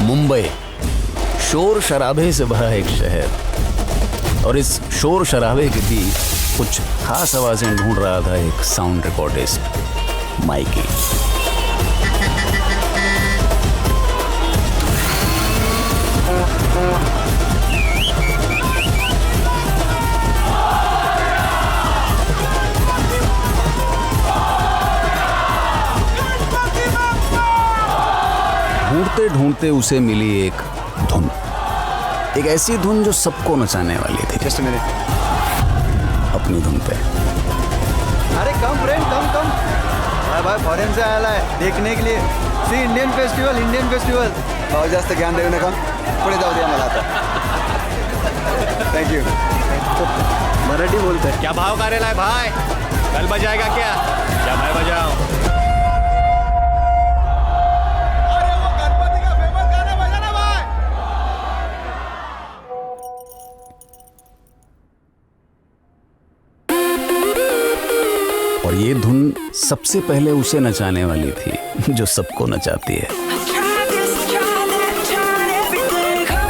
मुंबई शोर शराबे से भरा एक शहर, और इस शोर शराबे के बीच कुछ खास आवाजें ढूंढ रहा था एक साउंड रिकॉर्डिस्ट, माइकी। ढूंढते ढूंढते उसे मिली एक धुन, एक ऐसी धुन जो सबको नचाने वाली थी। जस्ट मिनट, अपनी धुन पे। अरे कम फ्रेंड कम भाई फॉरेन से आया है देखने के लिए। सी इंडियन फेस्टिवल बहुत जास्त ज्ञान देऊ नका, पुढे जाऊ द्या मला आता। थँक्यू। मराठी बोलतोय। क्या भाव करेला है भाई? कल बजाएगा क्या? क्या मैं बजाऊं? अरे वो गणपति का फेमस गाना बजाना भाई। और ये धुन सबसे पहले उसे नचाने वाली थी जो सबको नचाती है।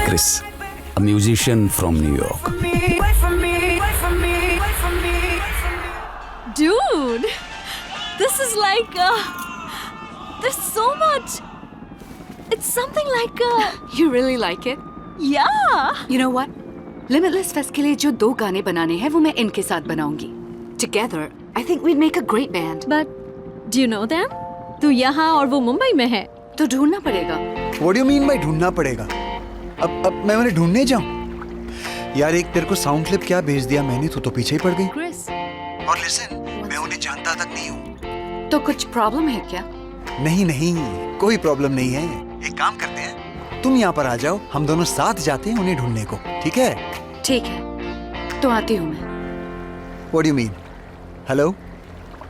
Chris, a musician from New York. Dude, this is like there's so much. It's something like You really like it? yeah. You know what? Limitless Fest के लिए जो 2 गाने बनाने हैं वो मैं इनके साथ बनाऊंगी. Together, I think we'd make a great band. But do you know them? तू यहाँ और वो मुंबई में है. तो ढूंढना पड़ेगा. What do you mean by ढूंढना पड़ेगा? अब मैं उन्हें ढूंढने जाऊं? यार एक तेरे को साउंड क्लिप क्या भेज दिया मैंने, तो पीछे ही पड़ गई। Chris, और लिसन, मैं उन्हें जानता तक नहीं हूँ। तो कुछ प्रॉब्लम है क्या? नहीं, कोई प्रॉब्लम नहीं है। एक काम करते हैं, तुम यहाँ पर आ जाओ, हम दोनों साथ जाते हैं उन्हें ढूंढने को, ठीक है? ठीक है, तो आती हूँ मैं. What do you mean? Hello,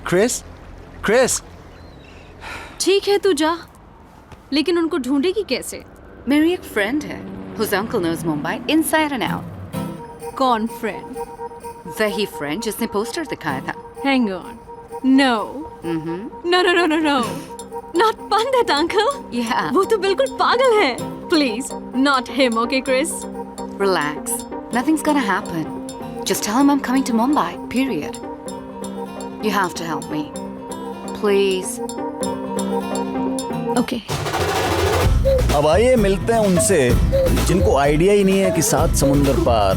Chris? ठीक है तू जा. लेकिन उनको ढूंढेगी कैसे? मेरी एक फ्रेंड है whose uncle knows Mumbai inside and out. कौन friend? वही फ्रेंड जिसने पोस्टर दिखाया था. Hang on. No. No. Not Pandit uncle. Yeah. वो तो बिल्कुल पागल है. Please, not him, okay, Chris? Relax. Nothing's gonna happen. Just tell him I'm coming to Mumbai. Period. You have to help me. Please. Okay. अब आइए मिलते हैं उनसे जिनको आइडिया ही नहीं है कि 7 समुंदर पार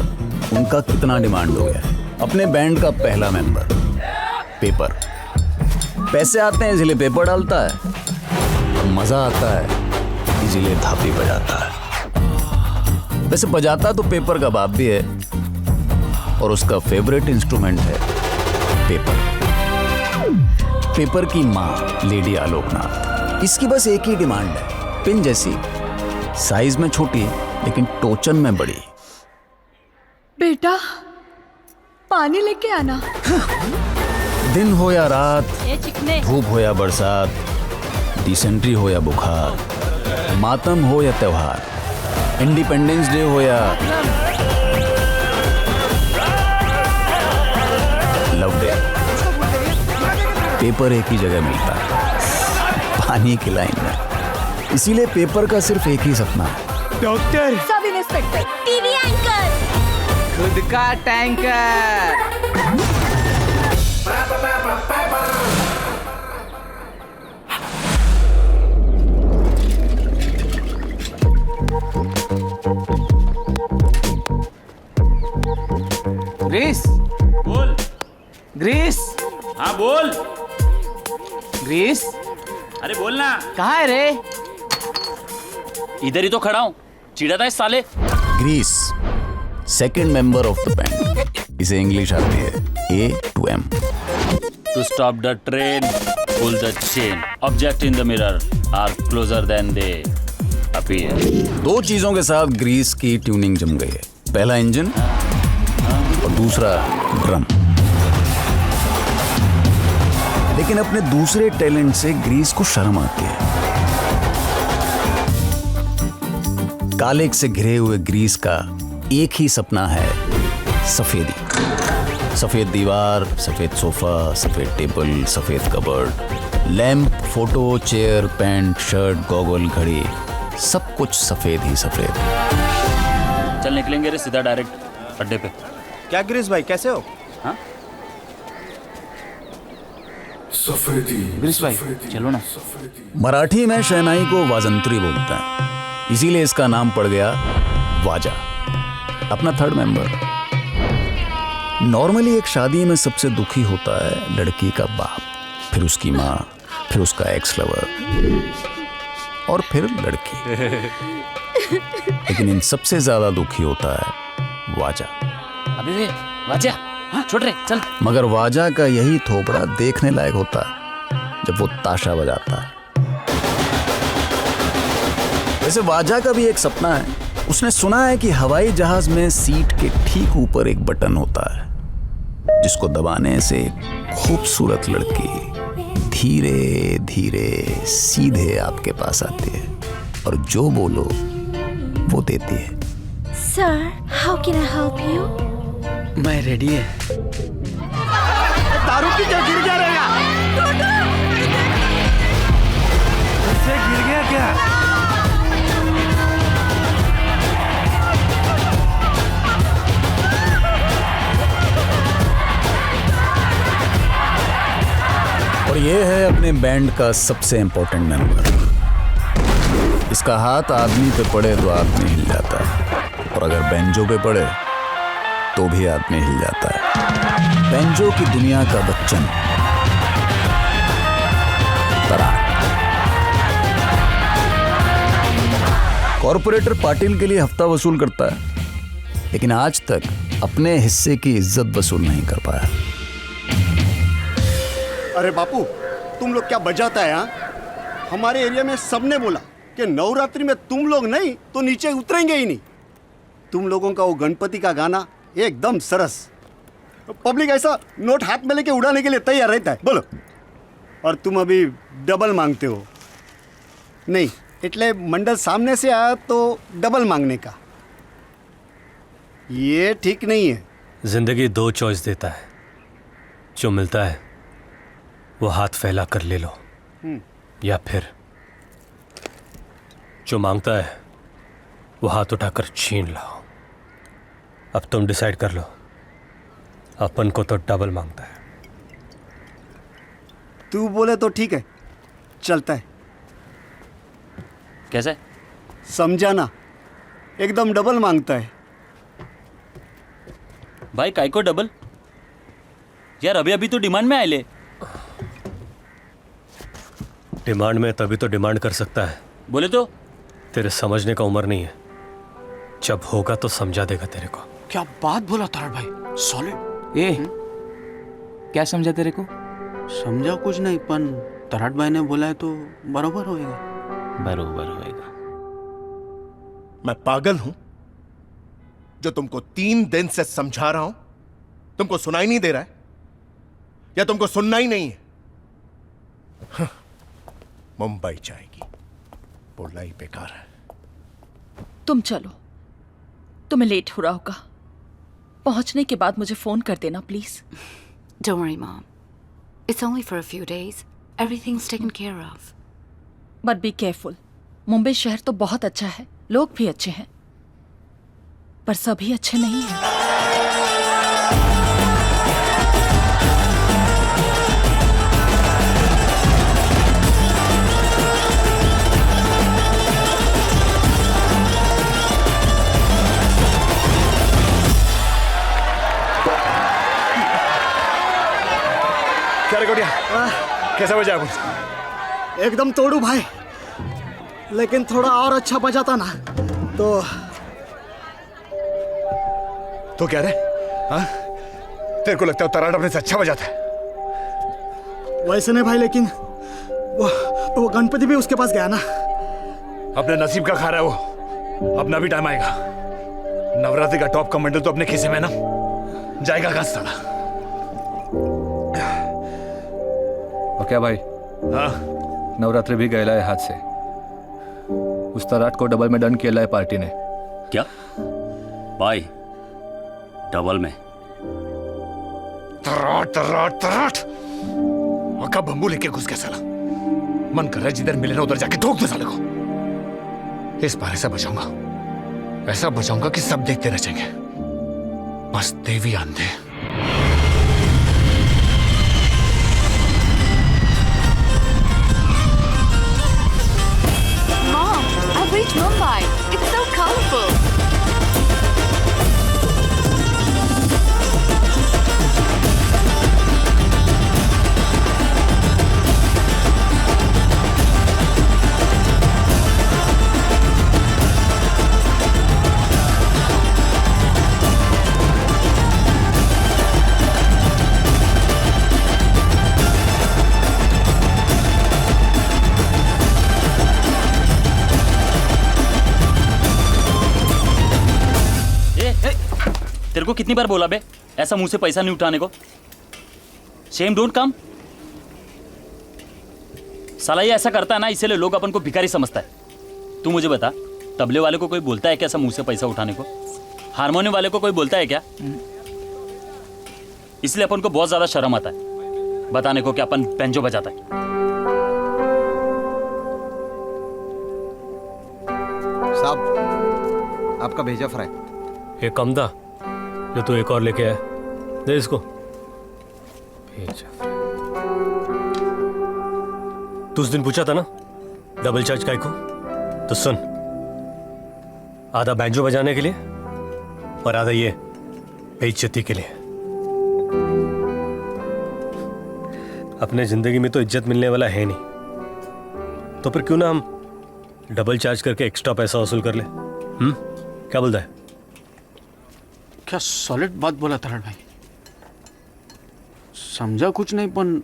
उनका कितना डिमांड हो गया है। अपने बैंड का पहला मेंबर, पेपर। पैसे आते हैं इसलिए पेपर डालता है, मजा आता है इसलिए थापी बजाता है। वैसे बजाता तो पेपर का बाप भी है और उसका फेवरेट इंस्ट्रूमेंट है पेपर। पेपर की माँ लेडी आलोकनाथ, इसकी बस एक ही डिमांड है, पिन जैसी, साइज में छोटी लेकिन टोचन में बड़ी। बेटा, पानी लेके आना। दिन हो या रात, धूप हो या बरसात, डिसेंट्री हो या बुखार, मातम हो या त्योहार, इंडिपेंडेंस डे हो या लव डे, पेपर एक ही जगह मिलता है, पानी की लाइन में। इसीलिए पेपर का सिर्फ एक ही सपना है, doctor, sub inspector, TV anchor, खुद का टैंकर। ग्रीस, बोल। ग्रीस, हाँ बोल। ग्रीस, अरे बोलना। कहाँ है रे? इधर ही तो खड़ा हूँ, चिढ़ा था इस साले। Grace, second member of the band. इसे इंग्लिश आती है A to M। To stop the train, pull the chain. Object in the mirror are closer than they appear. 2 चीजों के साथ ग्रीस की ट्यूनिंग जम गई है, पहला इंजन और दूसरा ड्रम। लेकिन अपने दूसरे टैलेंट से ग्रीस को शर्म आती है। काले से घिरे हुए ग्रीस का एक ही सपना है, सफेदी। सफेद दीवार, सफेद सोफा, सफेद टेबल, सफेद cupboard, lamp, photo, chair, pant, shirt, goggle, घड़ी, सब कुछ सफेद ही सफेद। चल निकलेंगे रे सीधा डायरेक्ट अड्डे पे। क्या गिरीश भाई, कैसे हो? हाँ गिरीश भाई चलो ना। मराठी में शहनाई को वाजंत्री बोलते हैं, इसीलिए इसका नाम पड़ गया वाजा। अपना थर्ड मेंबर। नॉर्मली एक शादी में सबसे दुखी होता है लड़की का बाप, फिर उसकी माँ, फिर उसका एक्स लवर और फिर लड़की। लेकिन इन सबसे ज्यादा दुखी होता है वाजा। अबे वे वाजा, हाँ छोड़ रे चल। मगर वाजा का यही थोपड़ा देखने लायक होता है जब वो ताशा बजाता है। वैसे वाजा का भी एक सपना है। उसने सुना है कि हवाई जहाज में सीट के ठीक ऊपर एक बटन होता है जिसको दबाने से खूबसूरत लड़की धीरे धीरे सीधे आपके पास आती है और जो बोलो वो देती है। Sir, how can I help you? मैं रेडी है। दारू पी के गिर गया रहेगा। उससे गिर गया क्या? और ये है अपने बैंड का सबसे इंपॉर्टेंट मेंबर। इसका हाथ आदमी पे पड़े तो आदमी हिल जाता है, और अगर बैंजो पे पड़े तो भी आदमी हिल जाता है। बैंजो की दुनिया का बच्चन तराट। कॉर्पोरेटर पाटिल के लिए हफ्ता वसूल करता है, लेकिन आज तक अपने हिस्से की इज्जत वसूल नहीं कर पाया। अरे बापू, तुम लोग क्या बजाता है यहाँ? हमारे एरिया में सबने बोला कि नवरात्रि में तुम लोग नहीं तो नीचे उतरेंगे ही नहीं। तुम लोगों का वो गणपति का गाना एकदम सरस। पब्लिक ऐसा नोट हाथ में लेके उड़ाने के लिए तैयार रहता है। बोलो। और तुम अभी डबल मांगते हो। नहीं, इतने मंडल सामने से आया तो डबल मांगने का, ये ठीक नहीं है। जिंदगी दो चॉइस देता है, जो मिलता है वो हाथ फैला कर ले लो, या फिर जो मांगता है वो हाथ उठाकर छीन लाओ। अब तुम डिसाइड कर लो, अपन को तो डबल मांगता है। तू बोले तो ठीक है, चलता है। कैसे? समझा ना, एकदम डबल मांगता है। भाई काय को डबल? यार अभी अभी तो डिमांड में आए ले। डिमांड में तभी तो डिमांड कर सकता है। बोले तो तेरे समझने का उम्र नहीं है, जब होगा तो समझा देगा तेरे को। क्या बात बोला तार भाई, सॉलिड। ए क्या समझा तेरे को? समझा कुछ नहीं, पण तराट भाई ने बोला है तो बरोबर होएगा। बरोबर होएगा। मैं पागल हूं जो तुमको 3 दिन से समझा रहा हूं? तुमको सुनाई नहीं दे रहा है, या तुमको सुनना ही नहीं है? मुंबई जाएगी, बोलना ही बेकार है। तुम चलो, तुम्हें लेट हो रहा होगा। पहुंचने के बाद मुझे फोन कर देना please. Don't worry, Mom. It's only for a few days. Everything's taken care of. But be careful. Mumbai शहर तो बहुत अच्छा है, लोग भी अच्छे हैं, पर सभी अच्छे नहीं हैं। क्या रे गोटिया, कैसा बजा कुछ? एकदम तोड़ू भाई, लेकिन थोड़ा और अच्छा बजाता ना तो क्या रे? हाँ? तेरे को लगता है तराट अपने से अच्छा बजाता है? वैसे नहीं भाई, लेकिन वो गणपति भी उसके पास गया ना। अपने नसीब का खा रहा है वो। अपना भी टाइम आएगा। नवरात्रि का टॉप कमेंडल तो अपने खिसे में ना जाएगा कहां साला। और क्या भाई? हाँ? नवरात्रि भी गया है हाथ से। उस तराट को डबल में डन किया है पार्टी ने। क्या भाई? डबल में? तराट तराट तराट मक्का बम्बू लेके घुस गया साला। मन कर रहा है जिधर मिले ना उधर जाके ठोक दे साले को। इस बार ऐसा बचाऊंगा, ऐसा बचाऊंगा कि सब देखते रह जाएंगे, बस देवी आंधे। Mom, I've reached Mumbai. It's so colorful. तेरे को कितनी बार बोला बे ऐसा मुंह से पैसा नहीं उठाने को? Shame don't come. साला ये ऐसा करता है ना, इसीलिए लोग अपन को भिखारी समझता है। तू मुझे बता, तबले वाले को कोई बोलता है क्या ऐसा मुंह से पैसा उठाने को? हारमोनियम वाले को कोई बोलता है क्या? इसलिए अपन को बहुत ज्यादा शर्म आता है बताने को कि अपन पेंजो बजाता है। साहब, आपका भेजा फ्राई। ये कम था जो तू एक और लेके आया, दे इसको। तू उस दिन पूछा था ना डबल चार्ज काय को, तो सुन, आधा बैंजो बजाने के लिए और आधा ये बेइज्जती के लिए। अपने जिंदगी में तो इज्जत मिलने वाला है नहीं, तो फिर क्यों ना हम डबल चार्ज करके एक्स्ट्रा पैसा वसूल कर ले? क्या बोलता है? क्या सॉलिड बात बोला तराट भाई, समझा कुछ नहीं, पण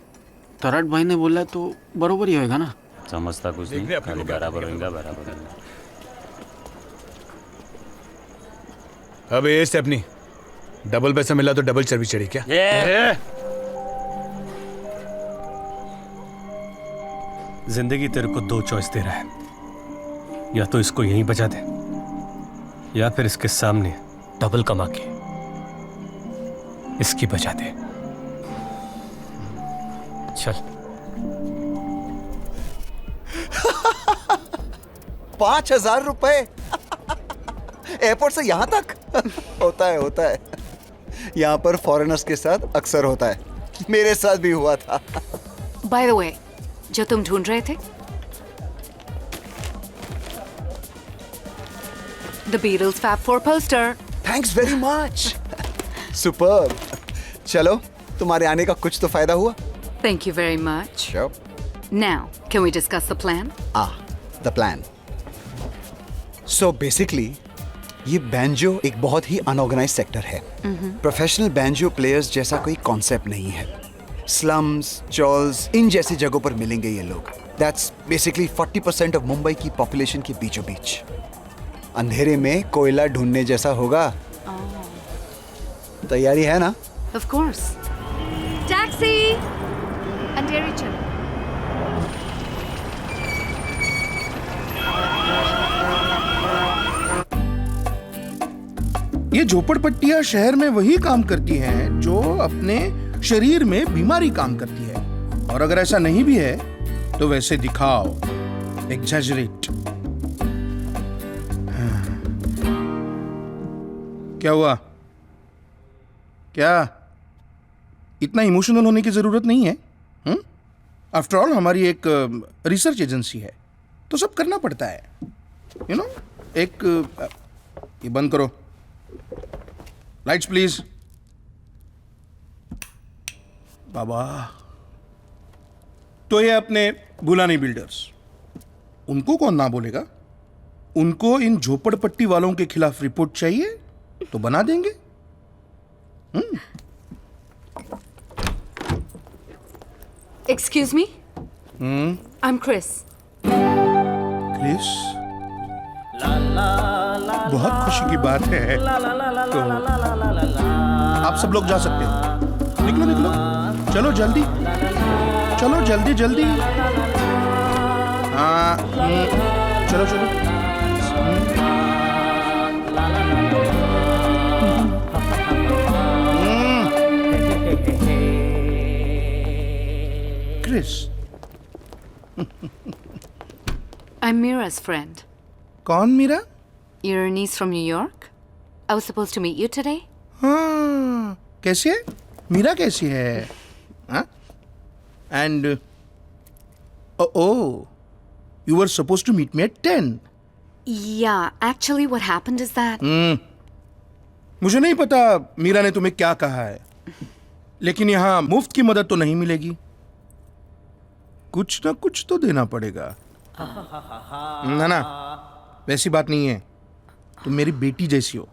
तराट भाई ने बोला तो बरोबर ही होएगा ना। समझता कुछ नहीं, खाली बराबर होगा, बराबर होगा। अब ये स्टेपनी, डबल पैसा मिला तो डबल चर्बी चढ़ी क्या? जिंदगी तेरे को दो चॉइस दे रहा है, या तो इसको यहीं बजा दे या फिर इसके सामने डबल कमा के इसकी बजा दे। चल। 5,000 रुपए एयरपोर्ट से यहां तक? होता है यहाँ पर फॉरेनर्स के साथ अक्सर होता है, मेरे साथ भी हुआ था। By the way, जो तुम ढूंढ रहे थे, The Beatles Fab 4 poster. Thanks very much. Superb. चलो, तुम्हारे आने का कुछ तो फायदा हुआ। Thank you very much. Sure. Now, can we discuss the plan? The plan. So basically, ये बैंजो एक बहुत ही अनऑर्गेनाइज्ड सेक्टर है। प्रोफेशनल बैंजो प्लेयर्स जैसा कोई कॉन्सेप्ट नहीं है। स्लम्स, चॉल्स, इन जैसी जगहों पर मिलेंगे ये लोग। That's basically 40% ऑफ मुंबई की पॉपुलेशन के बीचों बीच। अंधेरे में कोयला ढूंढने जैसा होगा। तैयारी है ना? Of course. Taxi! अंधेरी चलो। ये झोपड़पट्टियां शहर में वही काम करती हैं जो अपने शरीर में बीमारी काम करती है, और अगर ऐसा नहीं भी है तो वैसे दिखाओ, एग्जैजरेट। क्या हुआ? क्या इतना इमोशनल होने की जरूरत नहीं है? आफ्टर ऑल हमारी एक रिसर्च एजेंसी है, तो सब करना पड़ता है, यू नो। एक ये बंद करो, लाइट्स प्लीज। बाबा, तो ये अपने बुलानी बिल्डर्स, उनको कौन ना बोलेगा? उनको इन झोपड़पट्टी वालों के खिलाफ रिपोर्ट चाहिए तो बना देंगे। Excuse me? I'm Chris. Chris, बहुत खुशी की बात है। तो आप सब लोग जा सकते हो। निकलो निकलो, चलो जल्दी, चलो जल्दी जल्दी। हाँ, चलो चलो। Chris. I'm Mira's friend. कौन Meera? Your niece from New York? I was supposed to meet you today. हाँ, कैसी है? मीरा कैसी है? हाँ? And oh, you were supposed to meet me at 10. Yeah, actually what happened is that मुझे नहीं पता मीरा ने तुम्हें क्या कहा है, लेकिन यहाँ मुफ्त की मदद तो नहीं मिलेगी, कुछ ना कुछ तो देना पड़ेगा। ना ना, वैसी बात नहीं है, तुम मेरी बेटी जैसी हो,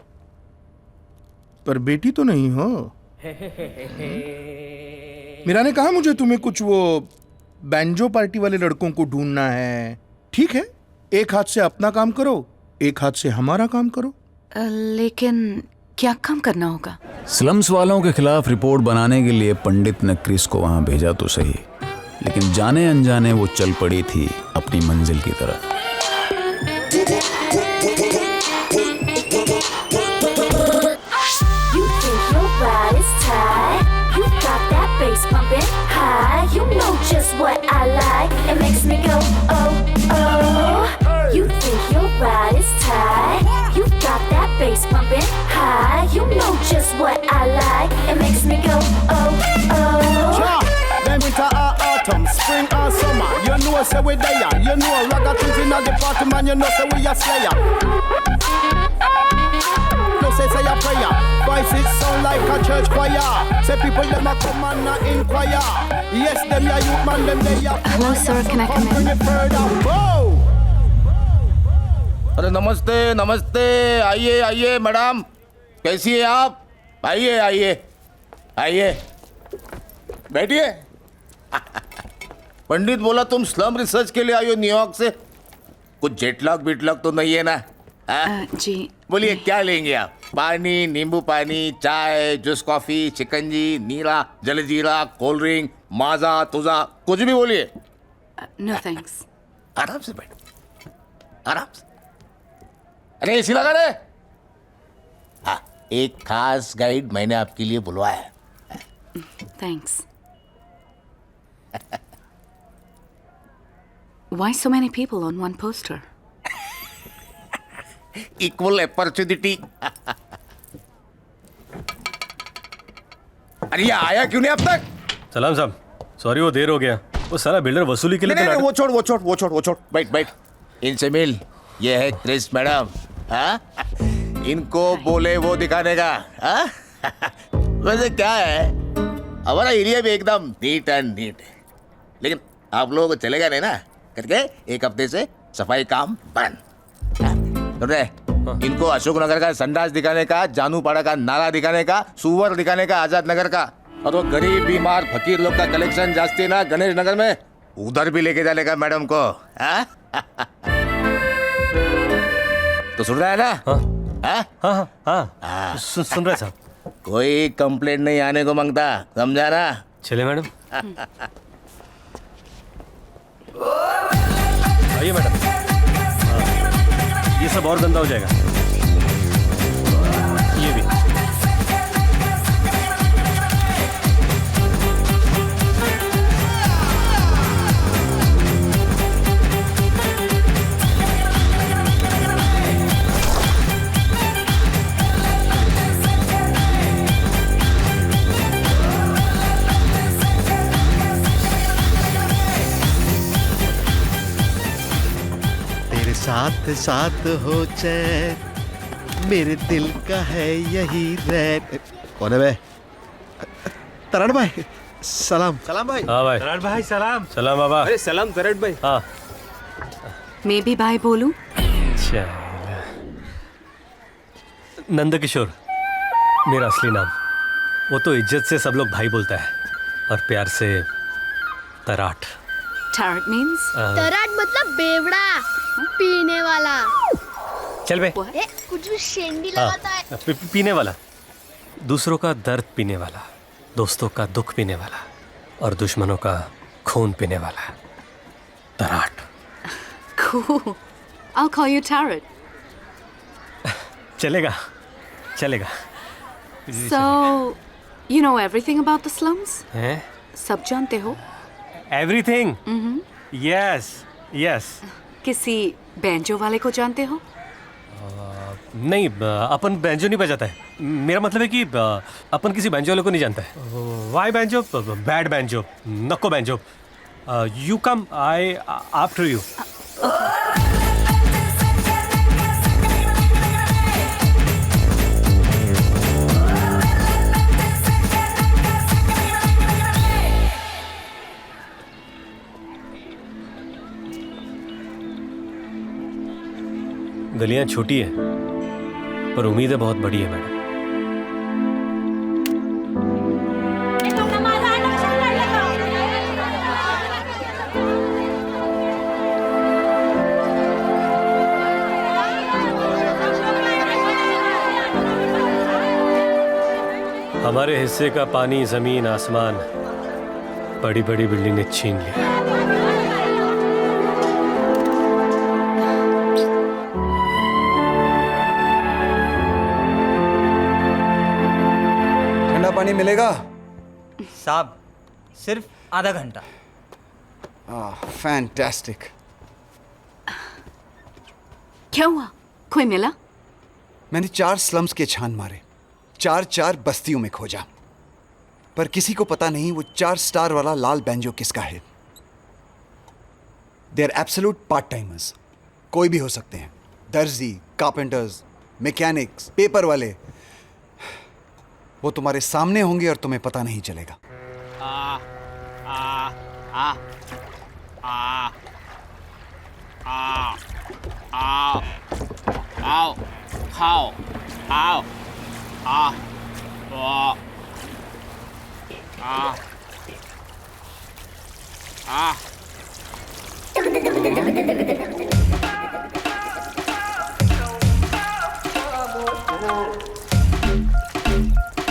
पर बेटी तो नहीं हो। मीरा ने कहा मुझे तुम्हें कुछ वो बैंजो पार्टी वाले लड़कों को ढूंढना है। ठीक है, एक हाथ से अपना काम करो, एक हाथ से हमारा काम करो। लेकिन क्या काम करना होगा? स्लम्स वालों के खिलाफ रिपोर्ट बनाने के लिए पंडित ने क्रिस को वहां भेजा तो सही, लेकिन जाने अनजाने वो चल पड़ी थी अपनी मंजिल की तरफ। Bass pumping high, you know just what I like. It makes me go oh oh. Yeah, then winter or autumn, spring or summer. You know say we there. You know ragga things inna the party man. You know say we a slayer. No say a prayer. Voices sound like a church choir. Say people them a come and a inquire. Yes, them ya youth man, them they ya. Hello sir, can I come in? Whoa. अरे नमस्ते नमस्ते, आइए आइए madam, कैसी है आप? आइए आइए आइए, बैठिए। पंडित बोला तुम स्लम रिसर्च के लिए आई हो न्यूयॉर्क से, कुछ जेटलॉग बिटलॉग तो नहीं है ना? जी बोलिए क्या लेंगे आप? पानी, नींबू पानी, चाय, जूस कॉफी, चिकंजी, नीला, जलजीरा, कोल्ड ड्रिंक, माजा, तुजा, कुछ भी बोलिए। No thanks. आराम से बैठो, आराम से। अरे एसी लगा रे। हाँ, एक खास गाइड मैंने आपके लिए बुलवाया है। Thanks. Why so many people on one poster? Equal opportunity. अरे ये आया क्यों नहीं अब तक? सलाम साहब, सॉरी वो देर हो गया, वो सारा बिल्डर वसूली के लिए। नहीं, वो छोड़, बैठ बैठ। इनसे मिल, ये है क्रिस मैडम। हाँ, इनको बोले वो दिखाने का। हाँ? वैसे क्या है, हमारा एरिया भी एकदम नीट एंड नीट है, लेकिन आप लोगों को चलेगा नहीं ना करके एक हफ्ते से सफाई काम बंद। इनको अशोक नगर का संडास दिखाने का, जानूपाड़ा का नाला दिखाने का, सुवर दिखाने का, आजाद नगर का, और वो गरीब बीमार फकीर लोग का कलेक्शन जास्ती है ना गणेश नगर में, उधर भी लेके जाने का मैडम को। हाँ? तो सुन रहा है ना? हाँ, सुन रहे साहब। कोई कंप्लेंट नहीं आने को मांगता, समझा ना? चले मैडम। आइए मैडम, ये सब और गंदा हो जाएगा, ये भी। साथ साथ हो चैन, मेरे दिल का है यही रैन। कौन है बे? तरण भाई, सलाम। सलाम भाई। हाँ भाई। तरण भाई सलाम। सलाम बाबा। अरे सलाम तरण भाई। हाँ। मैं भी भाई बोलूं? नंदकिशोर मेरा असली नाम, वो तो इज्जत से सब लोग भाई बोलता है, और प्यार से तराट। Tarot means? तराट मतलब बेवड़ा, पीने वाला। चल बे। कुछ भी शेंडी लगाता है। पीने वाला, दूसरों का दर्द पीने वाला, दोस्तों का दुख पीने वाला, और दुश्मनों का खून पीने वाला। तराट। Cool. I'll call you Tarot. चलेगा, चलेगा। So, you know everything about the slums? हैं? सब जानते हो? Everything? Yes, yes. किसी बैंजो वाले को जानते हो? नहीं, अपन बैंजो नहीं बजाता है। मेरा मतलब है कि अपन किसी बैंजो वाले को नहीं जानता है। Why banjo? बैड बैंजो, नको banjo. You come, I after you. गलियां छोटी है पर उम्मीदें बहुत बड़ी है मैडम। हमारे हिस्से का पानी, जमीन, आसमान बड़ी बड़ी बिल्डिंग ने छीन लिया। पानी मिलेगा साहब? सिर्फ आधा घंटा। फैंटास्टिक। क्या हुआ? कोई मिला? मैंने 4 स्लम्स के छान मारे, 4 बस्तियों में खोजा, पर किसी को पता नहीं वो 4 स्टार वाला लाल बैंजो किसका है। They are absolute part timers, कोई भी हो सकते हैं। दर्जी, कारपेंटर्स, मैकेनिक्स, पेपर वाले। वो तुम्हारे सामने होंगे और तुम्हें पता नहीं चलेगा।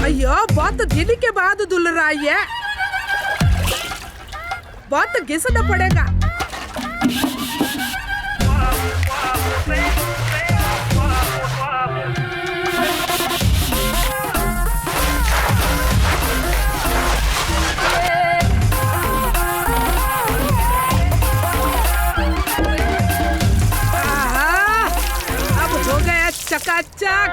अयो, बहुत दिन के बाद धुल रहा है, बहुत घिसना पड़ेगा। अब हो गया चकाचक।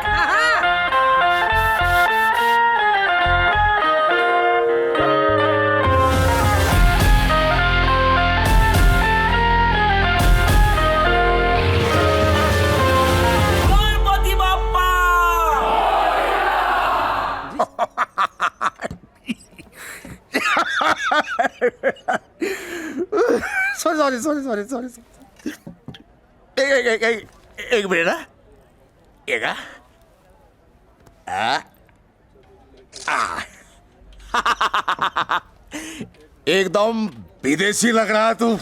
सॉरी। एक मिनट ना, एक एकदम विदेशी लग रहा तू।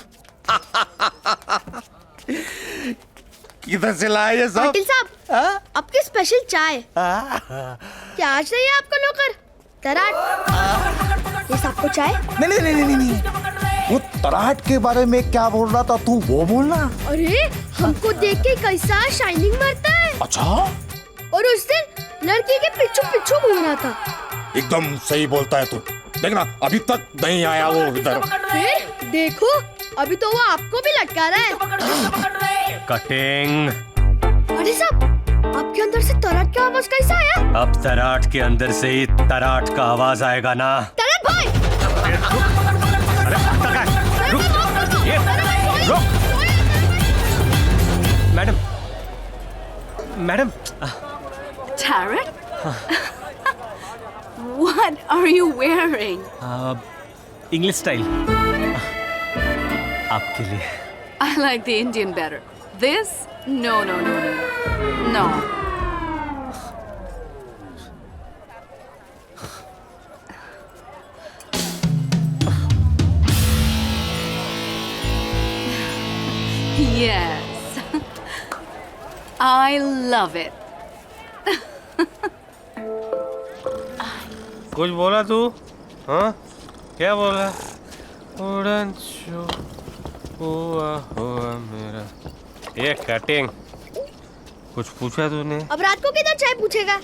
किधर से लाए ये सब? पाटिल साहब, आपकी स्पेशल चाय। क्या आज नहीं है आपका नौकर तराट? ये सबको चाय? नहीं। वो तराट के बारे में क्या बोल रहा था तू, वो बोलना। अरे हमको देख के कैसा शाइनिंग मारता है। अच्छा। और उस दिन लड़की के पीछू घूम रहा था। एकदम सही बोलता है तू। देखना अभी तक नहीं आया वो इधर। फिर देखो, अभी तो वो आपको भी लटका रहा है। कटिंग। अरे साहब, आपके अंदर से तराट का आवाज कैसा आया? अब तराट के अंदर से ही तराट का आवाज आएगा ना। तराट भाई! Madam. Tarot? What are you wearing? English style आपके लिए। I like the Indian better. This? No. Yes. I love it. कुछ बोला तू? हाँ? क्या बोला? उड़न छू हुआ मेरा। ये कटिंग। कुछ पूछा तूने? अब रात को किधर चाय पूछेगा?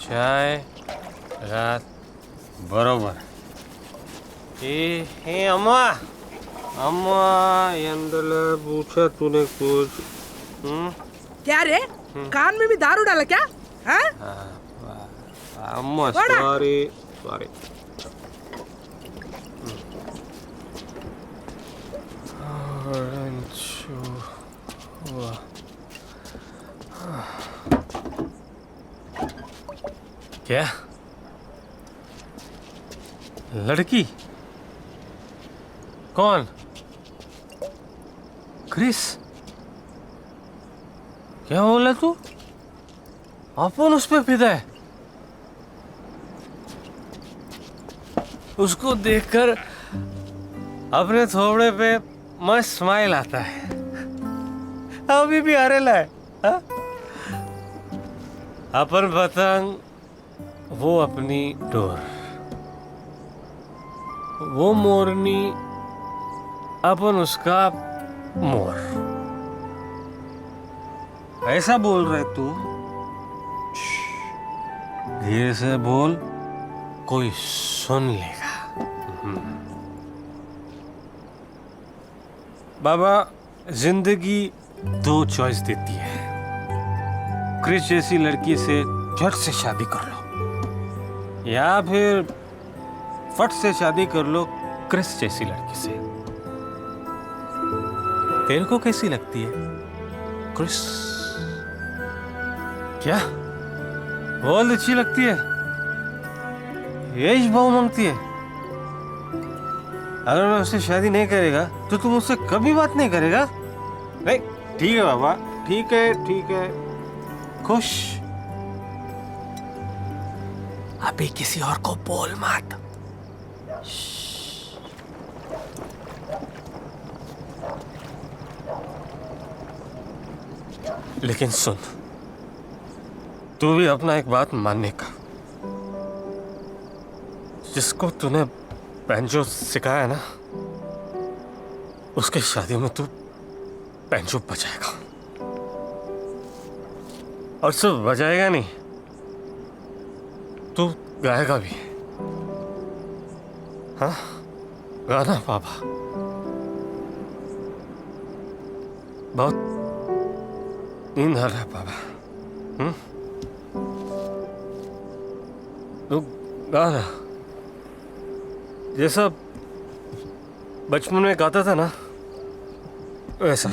चाय रात बरोबर। हे अम्मा, अम्मा ಎಂದಲೇ पूछा तूने कुछ क्या रे कान में भी दारू डाला क्या? हाँ? अम्मा बड़ा। सॉरी सॉरी क्या लड़की कौन क्रिस क्या बोला तू अपन उस पे फिदा है उसको देखकर अपने थोबड़े पे मस्त स्माइल आता है अभी भी आ रहा है हा? अपन पतंग वो अपनी डोर वो मोरनी अपन उसका मोर ऐसा बोल रहे तू धीरे से बोल कोई सुन लेगा बाबा जिंदगी दो चॉइस देती है क्रिस जैसी लड़की से झट से शादी कर लो या फिर फट से शादी कर लो क्रिस जैसी लड़की से तेरे को कैसी लगती है क्रिस क्या बहुत अच्छी लगती है एज बहुत मांगती है अगर मैं उससे शादी नहीं करेगा तो तुम उससे कभी बात नहीं करेगा नहीं ठीक है बाबा ठीक है खुश अभी किसी और को बोल मत लेकिन सुन तू भी अपना एक बात मानने का जिसको तूने बैंजो सिखाया ना उसके शादी में तू बैंजो बजाएगा और सिर्फ बजाएगा नहीं तू गाएगा भी हाँ गाना पापा बहुत नींद आ रहा है पापा तू गाना जैसा बचपन में गाता था ना वैसा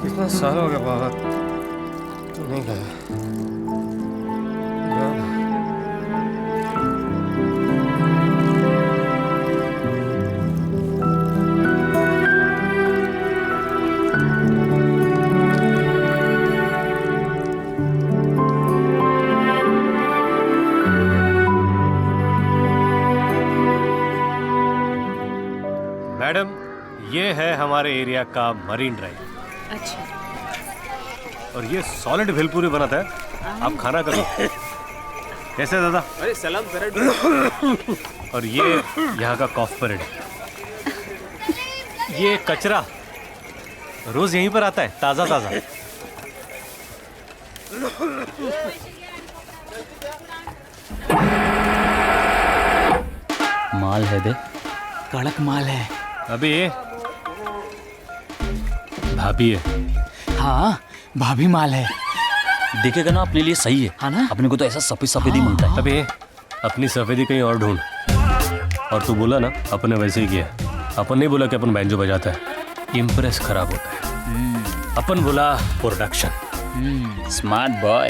कितना साल हो गया बाबा तू नहीं गाया गाना मैडम ये है हमारे एरिया का मरीन ड्राइव अच्छा और ये सॉलिड भेलपूरी बनाता है आप खाना करो कैसे दादा अरे सलाम परेड और ये यहाँ का कॉफ परेड ये कचरा रोज यहीं पर आता है ताजा ताजा माल है दे कड़क माल है अभी ये भाभी है हाँ भाभी माल है देखेगा ना अपने लिए सही है हाँ ना अपने को तो ऐसा सफेदी मिलता है अभी अपनी सफेदी कहीं और ढूंढ और तू बोला ना अपन ने वैसे ही किया अपन नहीं बोला कि अपन बैंजो बजाता है इम्प्रेस खराब होता है अपन बोला प्रोडक्शन स्मार्ट बॉय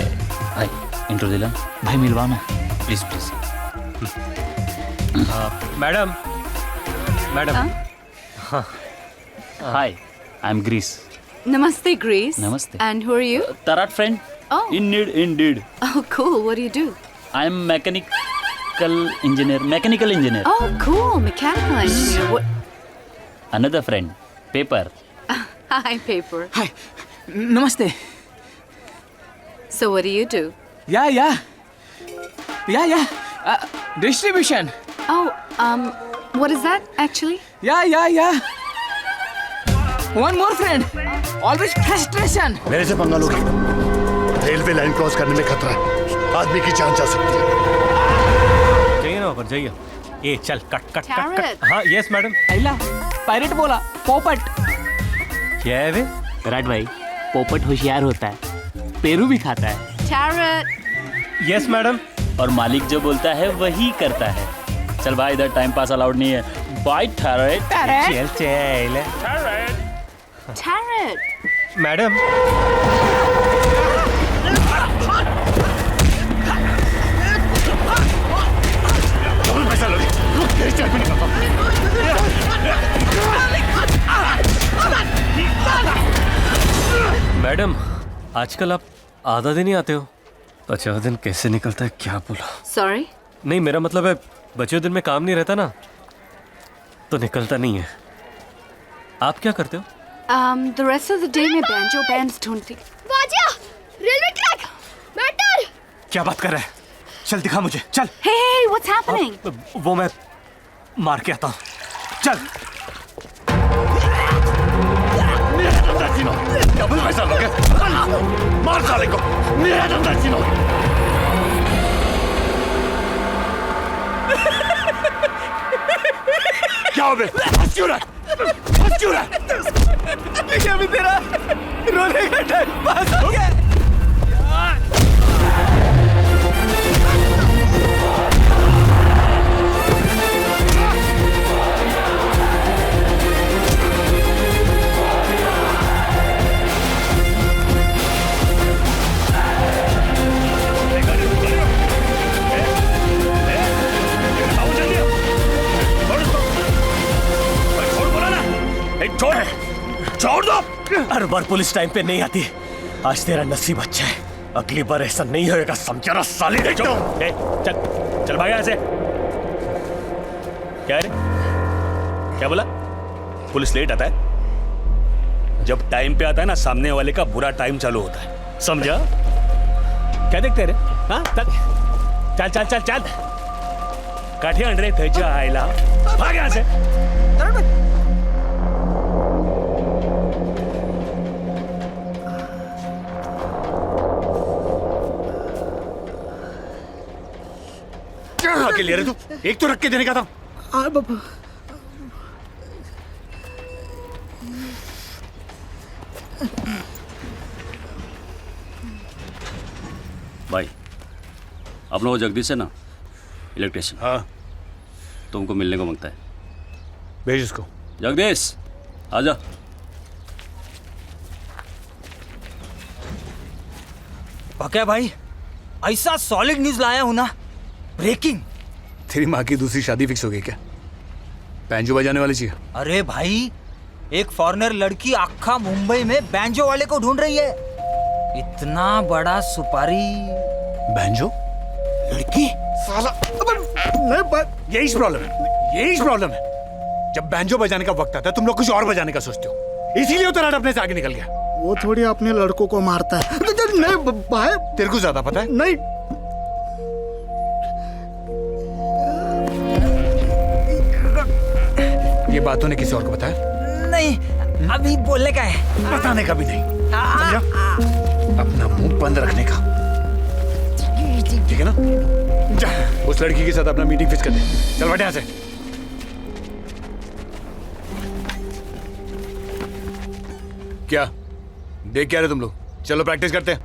भाई इंट्रो दिला भाई मिलवाओ ना please madam madam hi I am Grace Namaste, Grace. Namaste. And who are you? Tarat friend. Oh. Indeed. Oh, cool. What do you do? I am mechanical engineer. Oh, cool. Mechanical engineer. What? Another friend. Paper. Hi, Paper. Hi. Namaste. So what do you do? Yeah. Distribution. Oh, what is that actually? Yeah. One more friend. Always frustration. मेरे से पंगा लोगे railway line cross करने में खतरा है आदमी की जान जा सकती है जाइए ना ऊपर जाइए ए चल cut cut cut Carrot. Cut हाँ यस मैडम आइला पायरेट बोला पोपट। क्या है वे विराट भाई पोपट होशियार होता है, पेरू भी खाता है। Carrot. Yes madam. और मालिक जो बोलता है वही करता है। चल भाई, इधर टाइम पास अलाउड नहीं है। बाय टैरेट। चल चल Carrot. मैडम पैसा लोगे तेरी चाय भी निकालता मैडम आजकल आप आधा दिन ही आते हो, 50 दिन कैसे निकलता है क्या बोला। Sorry. नहीं मेरा मतलब है बचे दिन में काम नहीं रहता ना तो निकलता नहीं है। आप क्या करते हो? The rest of the day मैं banjo bands ढूंढती। वाजिया, रेलवे ट्रैक, मेटल। क्या बात कर रहा है? चल दिखा मुझे, चल। Hey, what's happening? वो मैं मार के आता हूँ, चल। डबल पैसा लोगे, मार साले को, मेरा धंधा छीनोगे। क्या हो बे? हंस क्यों रहा है? हंस क्यों रहा है? देखिए अभी तेरा रोने का टाइम पास हो गया। छोड़ दो। हर बार पुलिस टाइम पे नहीं आती, आज तेरा नसीब अच्छा है, अगली बार ऐसा नहीं होएगा, समझा ना साले। चल चल भाग यहाँ से। क्या रे, क्या बोला? पुलिस लेट आता है? जब टाइम पे आता है ना सामने वाले का बुरा टाइम चालू होता है, समझा? क्या देखते रे? हाँ चल चल चल चल चल काठी अंडरे थैच्या आईला, भाग यहाँ से। क्या आके ले रहे तू? एक तो रख के देने का था। भाई अपना वो जगदीश है ना, इलेक्ट्रिशियन। हाँ तुमको मिलने को मांगता है। भेज उसको। जगदीश आजा। क्या भाई, ऐसा सॉलिड न्यूज लाया हूं ना, ब्रेकिंग। तेरी माँ की दूसरी शादी फिक्स हो गई क्या? बैंजो बजाने वाली चाहिए। अरे भाई, एक फॉरेनर लड़की आखा मुंबई में बैंजो वाले को ढूंढ रही है। इतना बड़ा सुपारी। बैंजो लड़की साला, यही प्रॉब्लम है, यही प्रॉब्लम है। जब बैंजो बजाने का वक्त आता है तुम लोग कुछ और बजाने का सोचते हो, इसीलिए उतराट अपने से आगे निकल गया। वो थोड़ी अपने लड़कों को मारता है। नहीं भाई, तेरे को ज्यादा पता है। नहीं ये बात तूने किसी और को बताया? नहीं, अभी बोलने का है, बताने का भी नहीं, समझा? अपना मुंह बंद रखने का, ठीक है ना? जा उस लड़की के साथ अपना मीटिंग फिक्स कर दे। चल बैठ यहाँ से। क्या देख क्या रहे तुम लोग? चलो प्रैक्टिस करते हैं।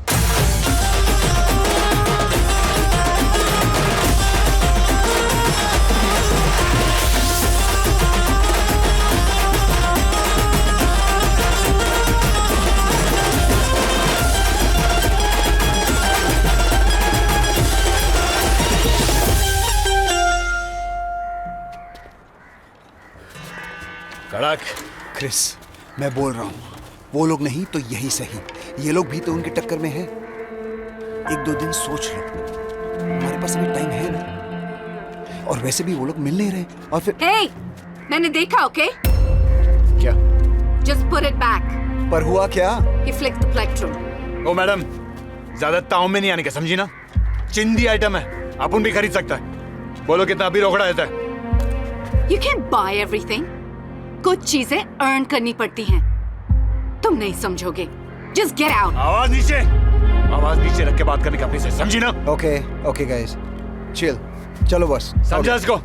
कड़क। क्रिस, मैं बोल रहा हूँ, वो लोग नहीं तो यही सही, ये लोग भी तो उनकी टक्कर में हैं। 1-2 दिन सोच लो, हमारे पास अभी टाइम है ना। और वैसे भी वो लोग मिल नहीं रहे। और फिर Hey, मैंने देखा, okay? क्या? Just put it back. पर हुआ क्या? He flicked the plectrum. ओ मैडम, ज्यादा ताव में नहीं आने का, समझी ना? चिंदी आइटम है, अपन भी खरीद सकता है। बोलो कितना अभी रोकड़ा देता है? You can't buy everything. कुछ चीजें अर्न करनी पड़ती हैं। तुम नहीं समझोगे। Just get out. आवाज नीचे रख के बात करने का अपने से, समझी ना? ओके गाइस, चिल, चलो बस। समझा इसको?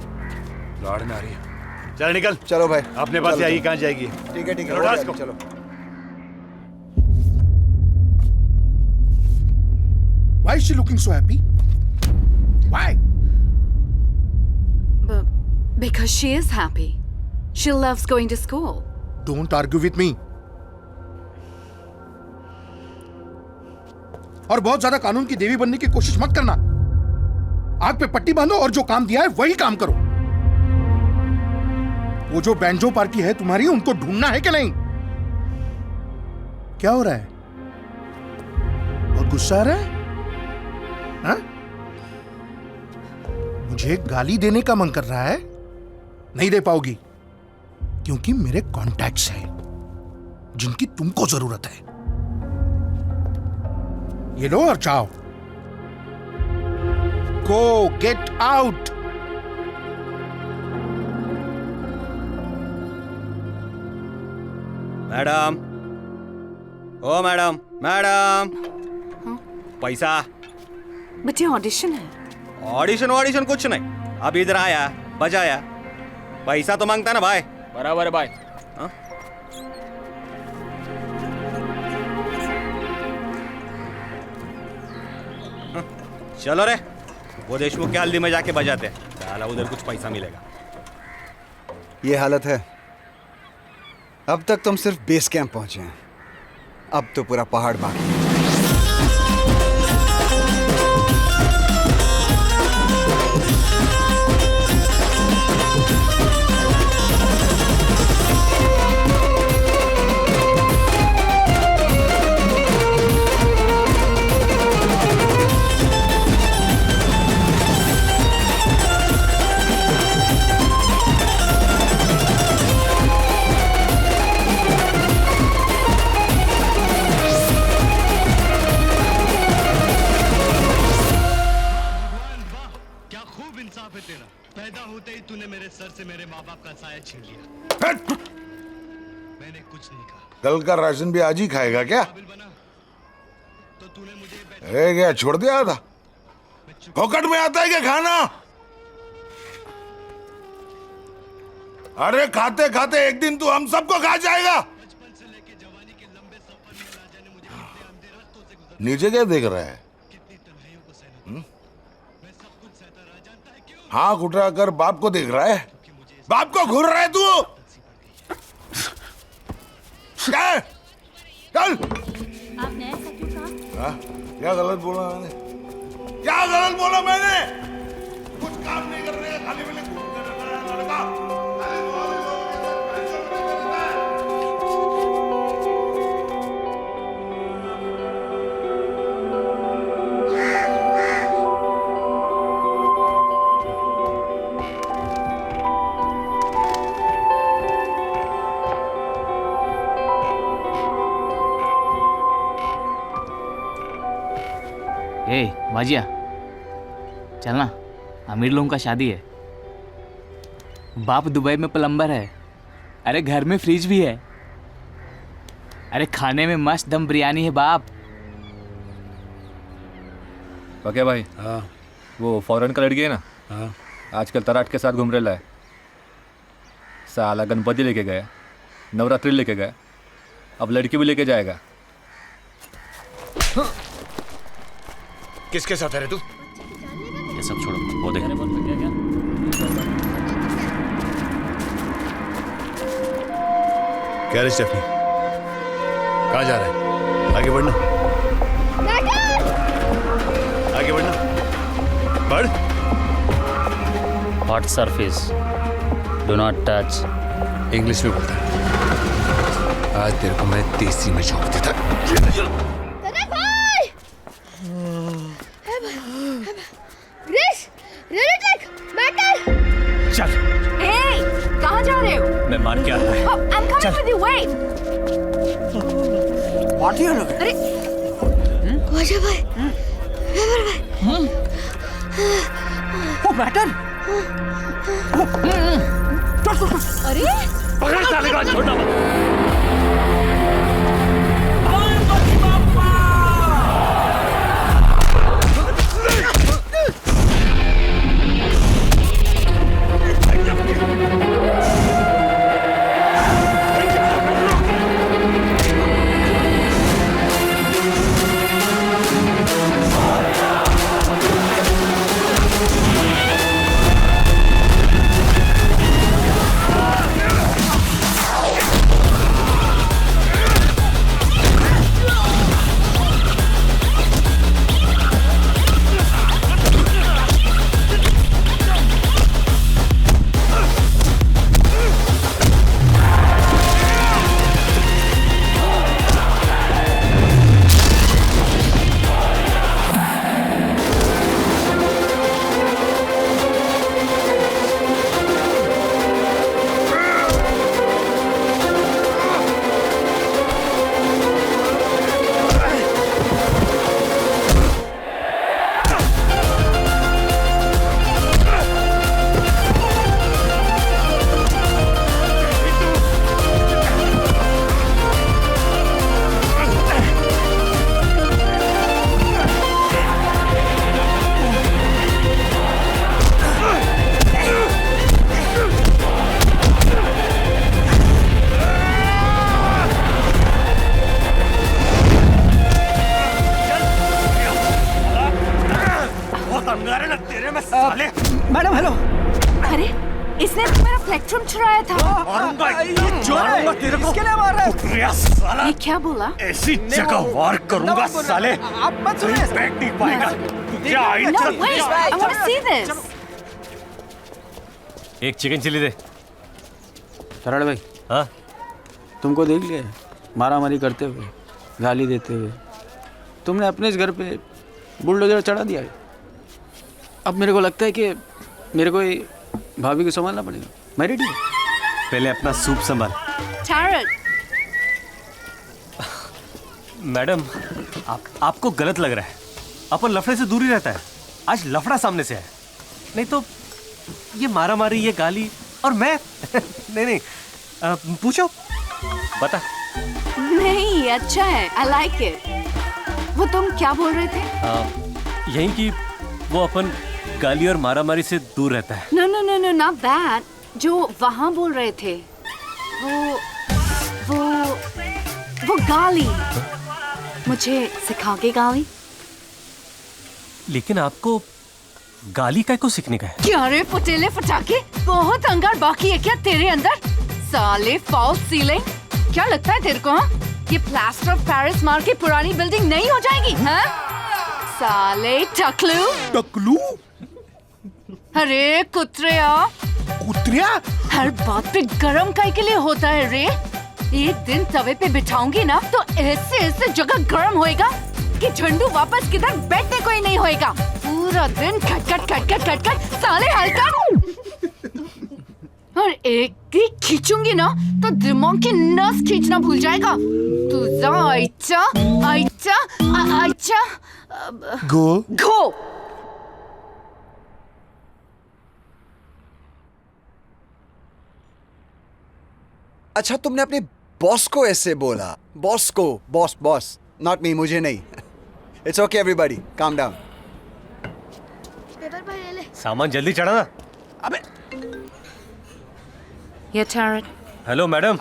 लौड़ में आ रही है। चल निकल। चलो भाई, अपने पास चलो, आएगी, चलो। कहाँ जाएगी? ठीक है ठीक है, चलो, हो डांस जाएगा, को। चलो। Why is she looking so happy? Why? Because she is happy. She loves going to school. Don't argue with me. और बहुत ज्यादा कानून की देवी बनने की कोशिश मत करना। आग पे पट्टी बांधो और जो काम दिया है वही काम करो। वो जो बैंजो पार्टी है तुम्हारी, उनको ढूंढना है कि नहीं? क्या हो रहा है? और गुस्सा आ रहा है? हाँ? मुझे गाली देने का मन कर रहा है? नहीं दे पाओगी, क्योंकि मेरे कॉन्टैक्ट्स हैं जिनकी तुमको जरूरत है। ये लो और जाओ। गो, गेट आउट। मैडम, ओ मैडम, मैडम, पैसा। बट ये ऑडिशन है। ऑडिशन कुछ नहीं। अब इधर आया, बजाया, पैसा तो मांगता ना भाई। बराबर है भाई। हाँ? चलो रे, वो देशमुख के हल्दी में जाके बजाते हैं। साला उधर कुछ पैसा मिलेगा। ये हालत है। अब तक तुम सिर्फ बेस कैंप पहुंचे हैं, अब तो पूरा पहाड़ बाकी है। पैदा होते ही तूने मेरे सर से मेरे माँ बाप का साया छीन लिया। मैंने कुछ नहीं कहा। कल का राशन भी आज ही खाएगा क्या? क्या छोड़ दिया था? फोकट में आता है क्या खाना? अरे खाते खाते एक दिन तू हम सबको खा जाएगा। नीचे क्या देख रहा है? हाँ उठा कर बाप को देख रहा है? बाप को घूर रहा है तू? क्या है? चल। आपने ऐसा क्यों कहा? क्या गलत बोला मैंने? क्या गलत बोला मैंने? कुछ काम नहीं करने का, खाली मैंने घूम कर रखा है लड़का। ए बाजिया, चलना, अमीर लोगों का शादी है। बाप दुबई में प्लम्बर है। अरे घर में फ्रिज भी है। अरे खाने में मस्त दम बिरयानी है बाप। क्या भाई? हाँ। वो फॉरेन का लड़की है ना? हाँ। आजकल तराट के साथ घूम रहा है। साला गणपति लेके गया, नवरात्रि लेके गया, अब लड़की भी लेके जाएगा। किसके साथ है रे तू? ये सब छोड़ो, वो देख। क्या रे स्टेफनी? कहाँ जा रहा है? आगे बढ़ना, आगे बढ़ना, बढ़। Hot surface, do not touch. English में बोलता है। आज तेरे को मैं देसी में झोंक देता। चल। Hey, कहाँ जा रहे हो? मैं मान के आता है। Oh, I'm coming with you. Wait. What you look? अरे, वाजा भाई, वेबर भाई। वो मैटर। अरे पकड़ साले का छोटा मत। स्पेक्ट्रम चुराया था। मारूंगा तेरे को। इसके लिए मार रहा है? साला ये क्या बोला? ऐसी जगह वार करूंगा साले। आप मत सुनिए। बैठ नहीं पाएगा। जा No, wait, I want to see this. एक चिकन चिली दे। तराड़ भाई, हाँ तुमको देख लिया मारामारी करते हुए, गाली देते हुए। तुमने अपने इस घर पे बुलडोजर चढ़ा दिया है। अब मेरे को लगता है कि मेरे को ये भाभी को संभालना पड़ेगा। मैं रेडी हूँ। पहले अपना सूप संभाल। Tarot, मैडम, आपको गलत लग रहा है। अपन लफड़े से दूर ही रहता है। आज लफड़ा सामने से है, नहीं तो ये मारा मारी, ये गाली और मैं नहीं नहीं पूछो, बता। नहीं अच्छा है, I like it. वो तुम क्या बोल रहे थे? यही कि वो अपन गाली और मारा मारी से दूर रहता है। No, no, no, no, not that. जो वहाँ बोल रहे थे, वो गाली। मुझे सिखाओगे गाली? लेकिन आपको गाली का को सीखने का है? क्या रे फुटेले फटाके, बहुत अंगार बाकी है क्या तेरे अंदर? साले फॉल्स सीलिंग, क्या लगता है तेरे को? हाँ? ये प्लास्टर ऑफ पेरिस मार के पुरानी बिल्डिंग नहीं हो जाएगी? हाँ? साले टकलू। टकलू? अरे कुत्रिया। कुत्रिया? हर बात पे गरम काहे के लिए होता है रे? एक दिन तवे पे बिठाऊंगी ना तो ऐसे ऐसे जगह गरम होएगा कि झंडू वापस किधर बैठने को ही नहीं होएगा। पूरा दिन खटखट साले हल्का। और एक ही खींचूंगी ना तो दिमाग की नस खींचना भूल जाएगा। तू जा आइचा गो। अच्छा तुमने अपने बॉस को ऐसे बोला? बॉस को? बॉस नॉट मी, मुझे नहीं। It's okay everybody, calm down. Paper पर ले। सामान जल्दी चढ़ाना। अबे ये टैरेट। Hello madam.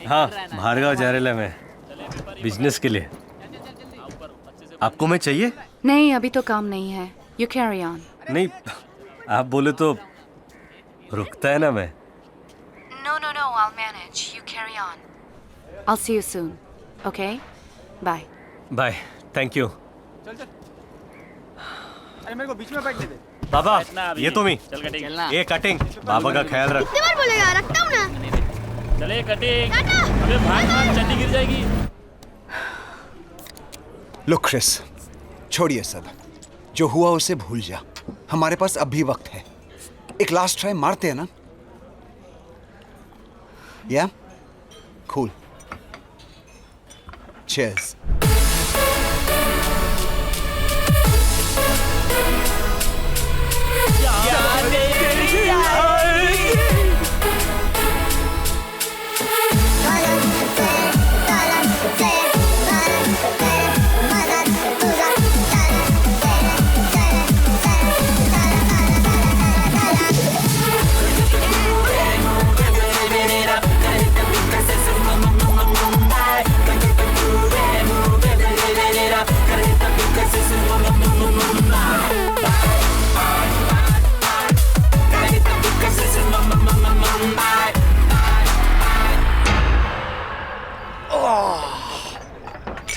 हाँ, भार्गव जा रहा है मैं बिजनेस के लिए। आपको मैं चाहिए? नहीं अभी तो काम नहीं है। You carry on. नहीं, आप बोले तो रुकता है ना मैं। No, I'll manage. You carry on. I'll see you soon. Okay? Bye. Bye, thank you. अरे मेरे को बीच में बैठने दे। बाबा, ये तो मी। चल कटिंग। ये कटिंग, बाबा का ख्याल रख। कितनी बार बोलेगा? रखता हूँ ना। चले कटिंग। अबे भाग चड्डी गिर जाएगी। लुक क्रिस, छोड़िए सब। जो हुआ उसे भूल जा। हमारे पास अब भी वक्त है। एक लास्ट ट्राई मारते हैं ना? Yeah? Cool. Cheers.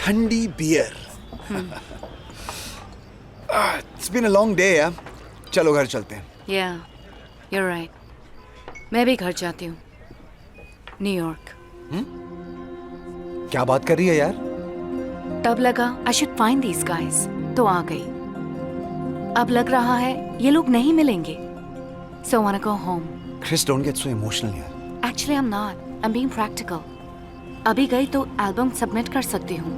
ठंडी beer. It's been a long day, यार। चलो घर चलते हैं। Yeah, you're right. मैं भी घर जाती हूँ। न्यूयॉर्क। क्या बात कर रही है यार? तब लगा I should find these guys, तो आ गई। अब लग रहा है ये लोग नहीं मिलेंगे। So I wanna go home. Chris, don't get so emotional यार। Actually, I'm not. I'm being practical. अभी गई तो एल्बम सबमिट कर सकती हूँ,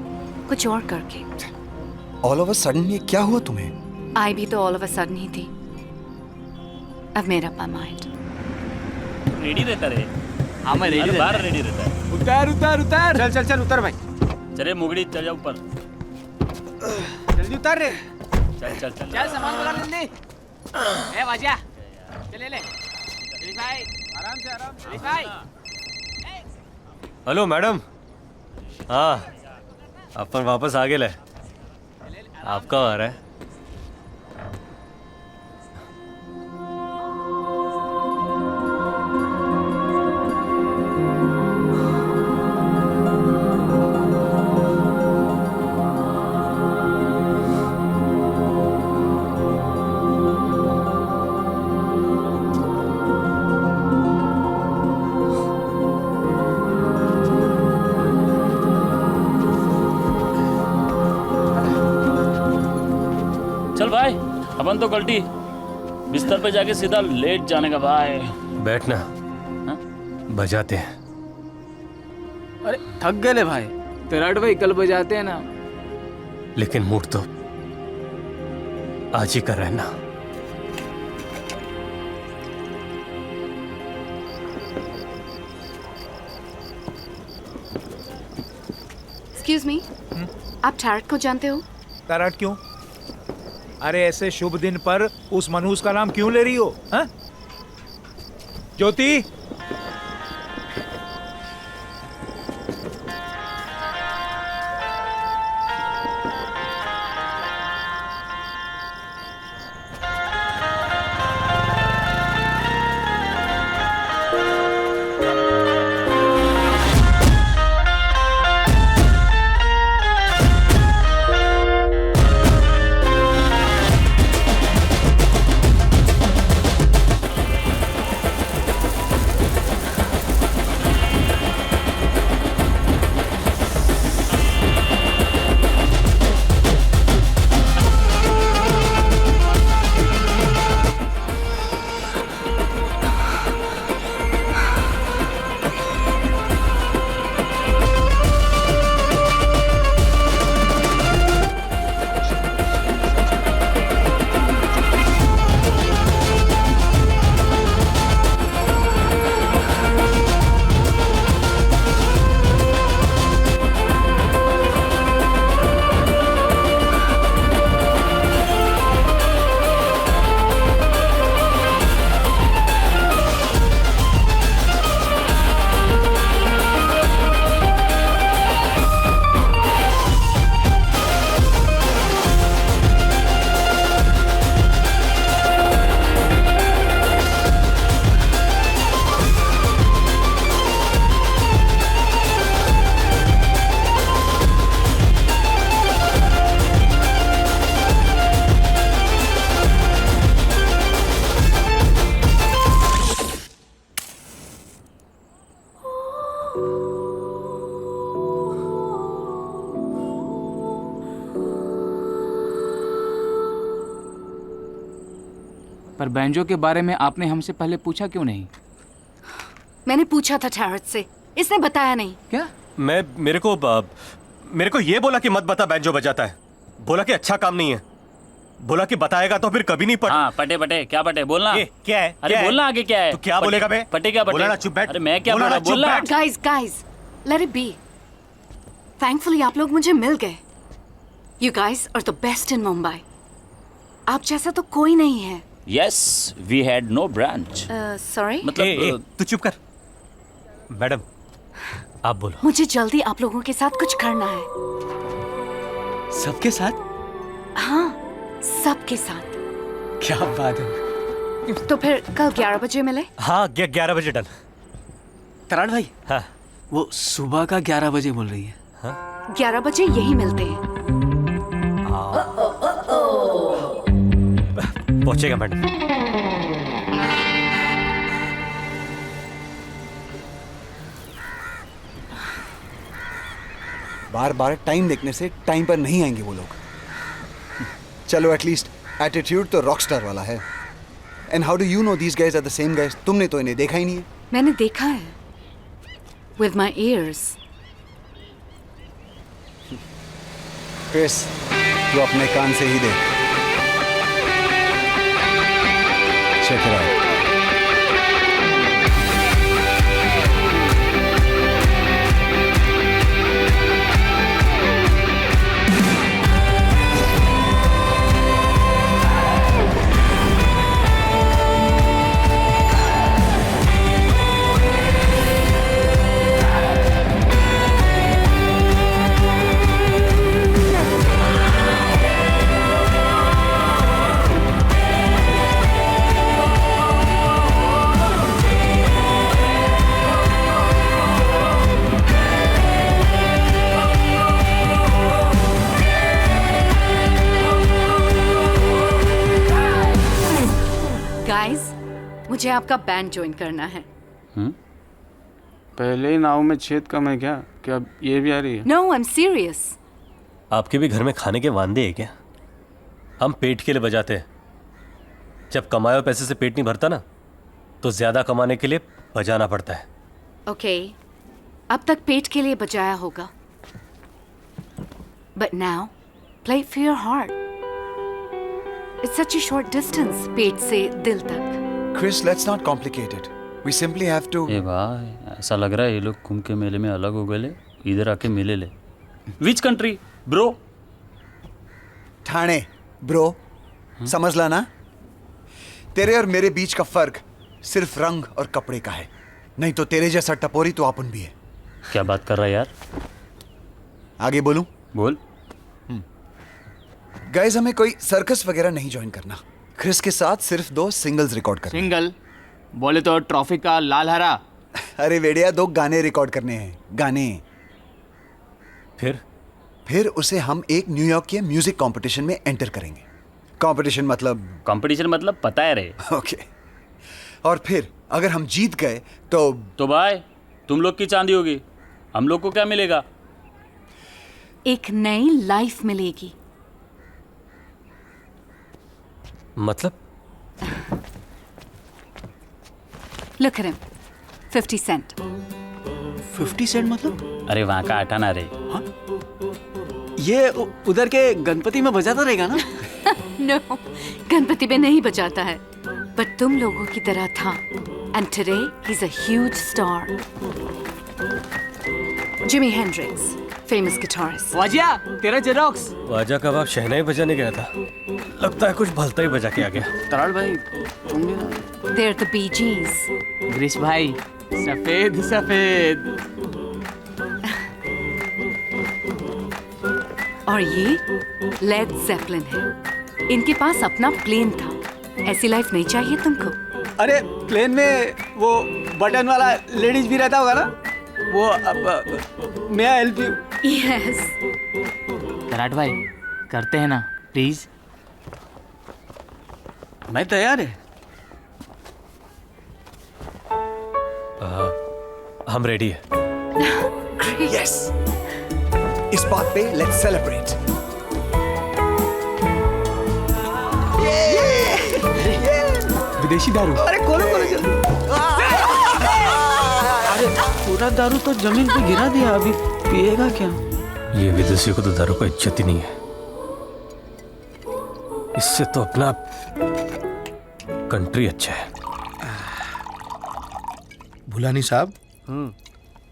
कुछ और करके। All of a sudden ये क्या हुआ तुम्हें? आई भी तो all of a sudden ही थी। I've made up my mind. Ready रहता रे। हाँ मैं रेडी रहता बाहर रेडी रहता है। उतार। चल उतर भाई। चले मुगड़ी चल जा ऊपर। जल्दी उतार रे। चल चल सामान बना ले। ए वाजा, चल ले। भाई आराम से। भाई। Hello madam. हाँ, अपन वापस आ गए। आप कहाँ आ रहा है? सामान तो कल्टी, बिस्तर पे जाके सीधा लेट जाने का भाई। बैठना, बजाते हैं। अरे थक गए भाई, तराट भाई कल बजाते हैं ना। लेकिन मूड तो आज ही कर रहे हैं ना। एक्सक्यूज मी, आप टैरट को जानते हो? टैरट क्यों? अरे ऐसे शुभ दिन पर उस मनहूस का नाम क्यों ले रही हो? हाँ? ज्योति, पर बैंजो के बारे में आपने हमसे पहले पूछा क्यों नहीं? मैंने पूछा था टैरट से, इसने बताया नहीं। क्या? मेरे को ये बोला कि मत बता बैंजो बजाता है। बोला कि अच्छा काम नहीं है। बोला कि बताएगा तो फिर कभी नहीं पटे। हाँ, पटे पटे क्या पटे बोलना? क्या है? अरे बोलना आगे क्या है? तू क्या बोलेगा बे? पटे क्या पटे? बोला ना चुप बैठ। अरे मैं क्या बोला? बोलना। Guys, let it be. Thankfully आप लोग मुझे मिल गए। You guys are the best in Mumbai. आप जैसा तो कोई नहीं है। Yes, we had no branch. Sorry? मतलब तू चुप कर। मैडम, आप बोलो। मुझे जल्दी आप लोगों के साथ कुछ करना है। सबके साथ? हाँ, सबके साथ। क्या बात है। तो फिर कल 11 बजे मिले? हाँ, 11 बजे डन। तराट भाई, हाँ, वो सुबह का 11 बजे बोल रही है। हाँ? 11 बजे यही मिलते हैं। पहुंचेगा मैडम। बार बार टाइम देखने से टाइम पर नहीं आएंगे वो लोग। चलो एटलीस्ट एटीट्यूड तो रॉकस्टार वाला है। And how do you know these guys are the same guys? तुमने तो इन्हें देखा ही नहीं है। मैंने देखा है with my ears. क्रिस, तू अपने कान से ही देख। Check it out. मुझे आपका बैंड ज्वाइन करना है। पहले ही नाव में छेद कम है क्या? क्या ये भी आ रही है? No, I'm serious. आपके भी घर में खाने के वांदे हैं क्या? हम पेट के लिए बजाते हैं, जब कमाए हुए पैसे से पेट नहीं भरता ना, तो ज्यादा कमाने के लिए बजाना पड़ता है। ओके, अब तक पेट के लिए बजाया होगा, but now play for your heart. It's such a short distance पेट से दिल तक। Chris, let's not complicate it, we simply have to. ए भाई, ऐसा लग रहा है ये लोग कुंभ के मेले में अलग हो गए ले, इधर आके मिले ले। Which country bro? Thane bro, समझ ला ना। तेरे और मेरे बीच का फर्क सिर्फ रंग और कपड़े का है, नहीं तो तेरे जैसा टपोरी तो अपन भी है। क्या बात कर रहा है यार? आगे बोलूं? बोल। गाइस, हमें कोई सर्कस वगैरह नहीं ज्वाइन करना। क्रिस के साथ सिर्फ 2 सिंगल्स रिकॉर्ड करने। सिंगल बोले तो ट्रॉफी का लाल हरा। अरे वेडिया, 2 गाने रिकॉर्ड करने हैं, गाने। फिर उसे हम एक न्यूयॉर्क के म्यूजिक कंपटीशन में एंटर करेंगे। कंपटीशन मतलब पता है रे। ओके। और फिर अगर हम जीत गए तो भाई तुम लोग की चांदी होगी, हम लोग को क्या मिलेगा? एक नई लाइफ मिलेगी। मतलब? Look at him, 50 cent। 50 Saint मतलब? अरे वहाँ का आटाना रे। ये उधर के गणपति में बजाता रहेगा ना? No, गणपति में नहीं बजाता है, बट तुम लोगों की तरह था। And today he's a huge star। Jimi Hendrix, famous guitarist। वाजिया, तेरा जेरोक्स। वाजा का बाप शहनाई बजाने गया था, लगता है कुछ भलता ही बजा के आ गया। तराल भाई, तुम भी ना? They're the Bee Gees। Girish भाई, सफेद सफेद। और ये लेड ज़ेपलिन है। इनके पास अपना प्लेन था। ऐसी लाइफ नहीं चाहिए तुमको? अरे प्लेन में वो बटन वाला लेडीज भी रहता होगा ना? वो मे आई हेल्प यू? यस। तराट भाई, करते हैं ना प्लीज? मैं तैयार है। हम रेडी है। यस, इस बात पे लेट्स सेलिब्रेट। विदेशी दारू। अरे खोलो जल्दी। अरे पूरा दारू तो जमीन पे गिरा दिया, अभी पिएगा क्या? ये विदेशियों को तो दारू का इज्जत ही नहीं है, इससे तो अपना कंट्री अच्छा है। भुलानी साहब,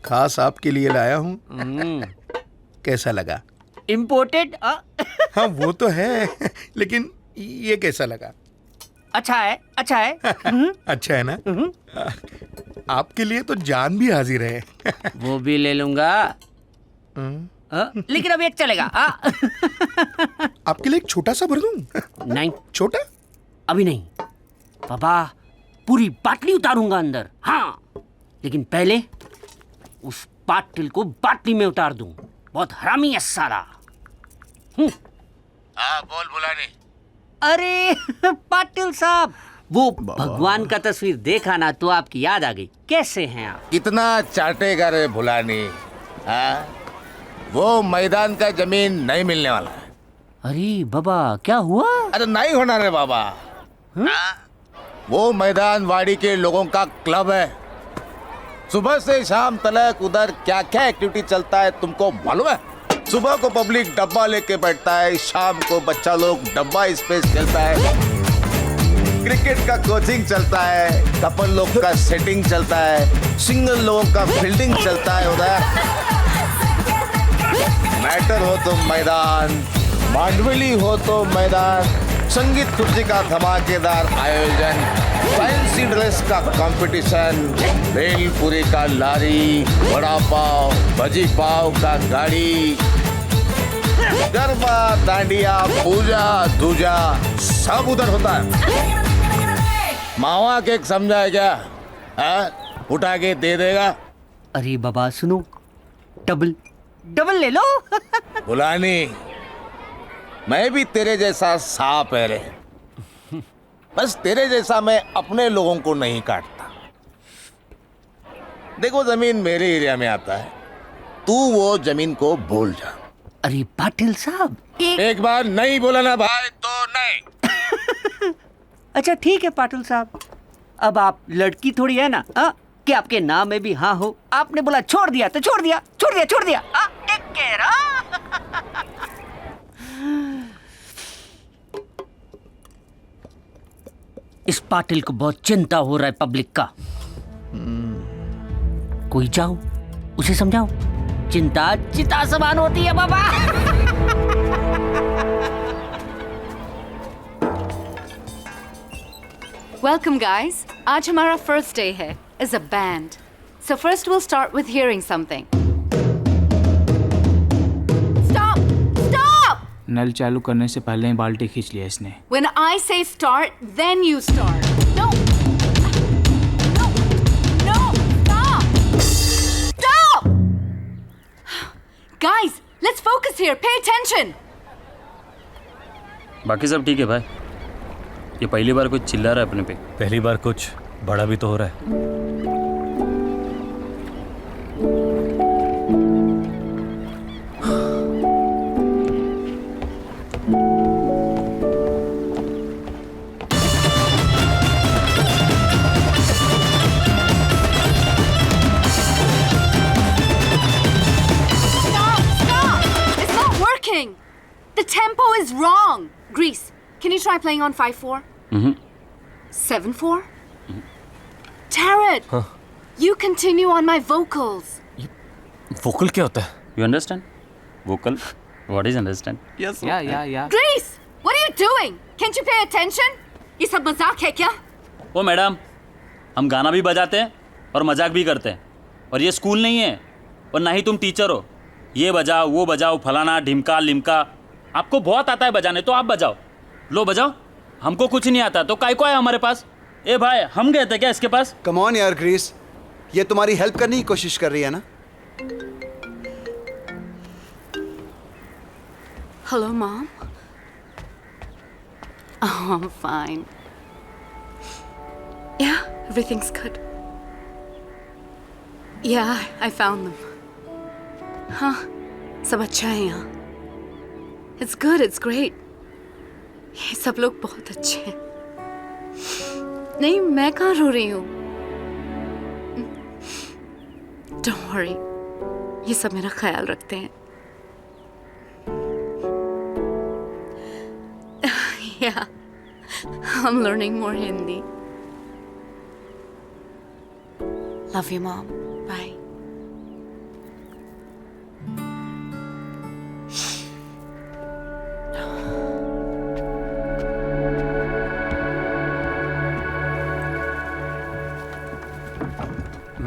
खास आपके लिए लाया हूँ। कैसा लगा? इम्पोर्टेड? हाँ वो तो है, लेकिन ये कैसा लगा? अच्छा है, अच्छा है। अच्छा है ना? आपके लिए तो जान भी हाजिर है। वो भी ले लूंगा, लेकिन अब एक चलेगा। आपके लिए एक छोटा सा भर दूं? नहीं, छोटा अभी नहीं पापा, पूरी बाटली उतारूंगा अंदर। हाँ, लेकिन पहले उस पाटिल को बाटली में उतार दूं। बहुत हरामी है साला। हाँ बोल भुलानी। अरे पाटिल साहब, वो भगवान का तस्वीर देखा ना तो आपकी याद आ गई। कैसे हैं आप? कितना चाटेगा रे भुलानी? हाँ, वो मैदान का जमीन नहीं मिलने वाला है। अरे बाबा, क्या हुआ? अरे नहीं होना रे बाबा। वो मैदान वाड़ी के लोगों का क्लब है। सुबह से शाम तक उधर क्या क्या एक्टिविटी चलता है तुमको मालूम है? सुबह को पब्लिक डब्बा लेके बैठता है, शाम को बच्चा लोग डब्बा स्पेस खेलता है, क्रिकेट का कोचिंग चलता है, कपल लोग का सेटिंग चलता है, सिंगल लोगों का फील्डिंग चलता है उधर। मैटर हो तो मैदान, मांडवली हो तो मैदान, संगीत खुर्ची का धमाकेदार आयोजन, फैंसी ड्रेस का कंपटीशन, भेलपुरी का लारी, वड़ा पाव, भजी पाव का गाड़ी, गरबा, डांडिया, पूजा दूजा सब उधर होता है। मावा केक समझा है क्या? हाँ? उठा के दे देगा। अरे बाबा सुनो, डबल ले लो। बुलानी, मैं भी तेरे जैसा सांप है रे, बस तेरे जैसा मैं अपने लोगों को नहीं काटता। देखो जमीन मेरे एरिया में आता है, तू वो जमीन को भूल जा। अरे पाटिल साहब, एक बार नहीं बोला ना भाई तो नहीं। अच्छा ठीक है पाटिल साहब, अब आप लड़की थोड़ी है ना, कि आपके नाम में भी हाँ हो। आपने बोला छोड़ दिया तो छोड़ दिया, छोड़ दिया छोड़ दिया। Take care. इस पाटिल को बहुत चिंता हो रहा है पब्लिक का। कोई जाओ उसे समझाओ, चिंता चिता समान होती है बाबा। Welcome guys. आज हमारा first day है as a band. So first we'll start with hearing something. Stop! Stop! नल चालू करने से पहले ही बाल्टी खींच लिया इसने। When I say start, then you start. No! No! No! Stop! Stop! Guys, let's focus here. Pay attention. बाकी सब ठीक है भाई। ये पहली बार कुछ चिल्ला रहा है अपने पे। पहली बार कुछ बड़ा भी तो हो रहा है। The tempo is wrong. Grease, can you try playing on 5/4? 7/4? Tarot, you continue on my vocals. Vocal क्या होता है? You understand? Vocal? What is understand? Yes. Yeah. Grease, what are you doing? Can't you pay attention? ये सब मजाक है क्या? ओ madam, हम गाना भी बजाते हैं और मजाक भी करते हैं, और ये स्कूल नहीं है और ना ही तुम टीचर हो। ये बजाओ वो बजाओ, फलाना ढिमका लिमका, आपको बहुत आता है बजाने तो आप बजाओ। लो बजाओ, हमको कुछ नहीं आता तो काय को है हमारे पास। ए भाई, हम गए थे क्या इसके पास? कम ऑन यार ग्रीस, ये तुम्हारी हेल्प करने की कोशिश कर रही है ना? Hello, Mom. Oh, I'm fine. Yeah, everything's good. Yeah, I found them. हाँ, सब अच्छा है यहाँ। It's good, it's great. ये सब लोग बहुत अच्छे हैं। नहीं, मैं कहाँ रो रही हूँ? Don't worry, ये सब मेरा ख्याल रखते हैं। Yeah, I'm learning more Hindi. Love you, Mom. Bye.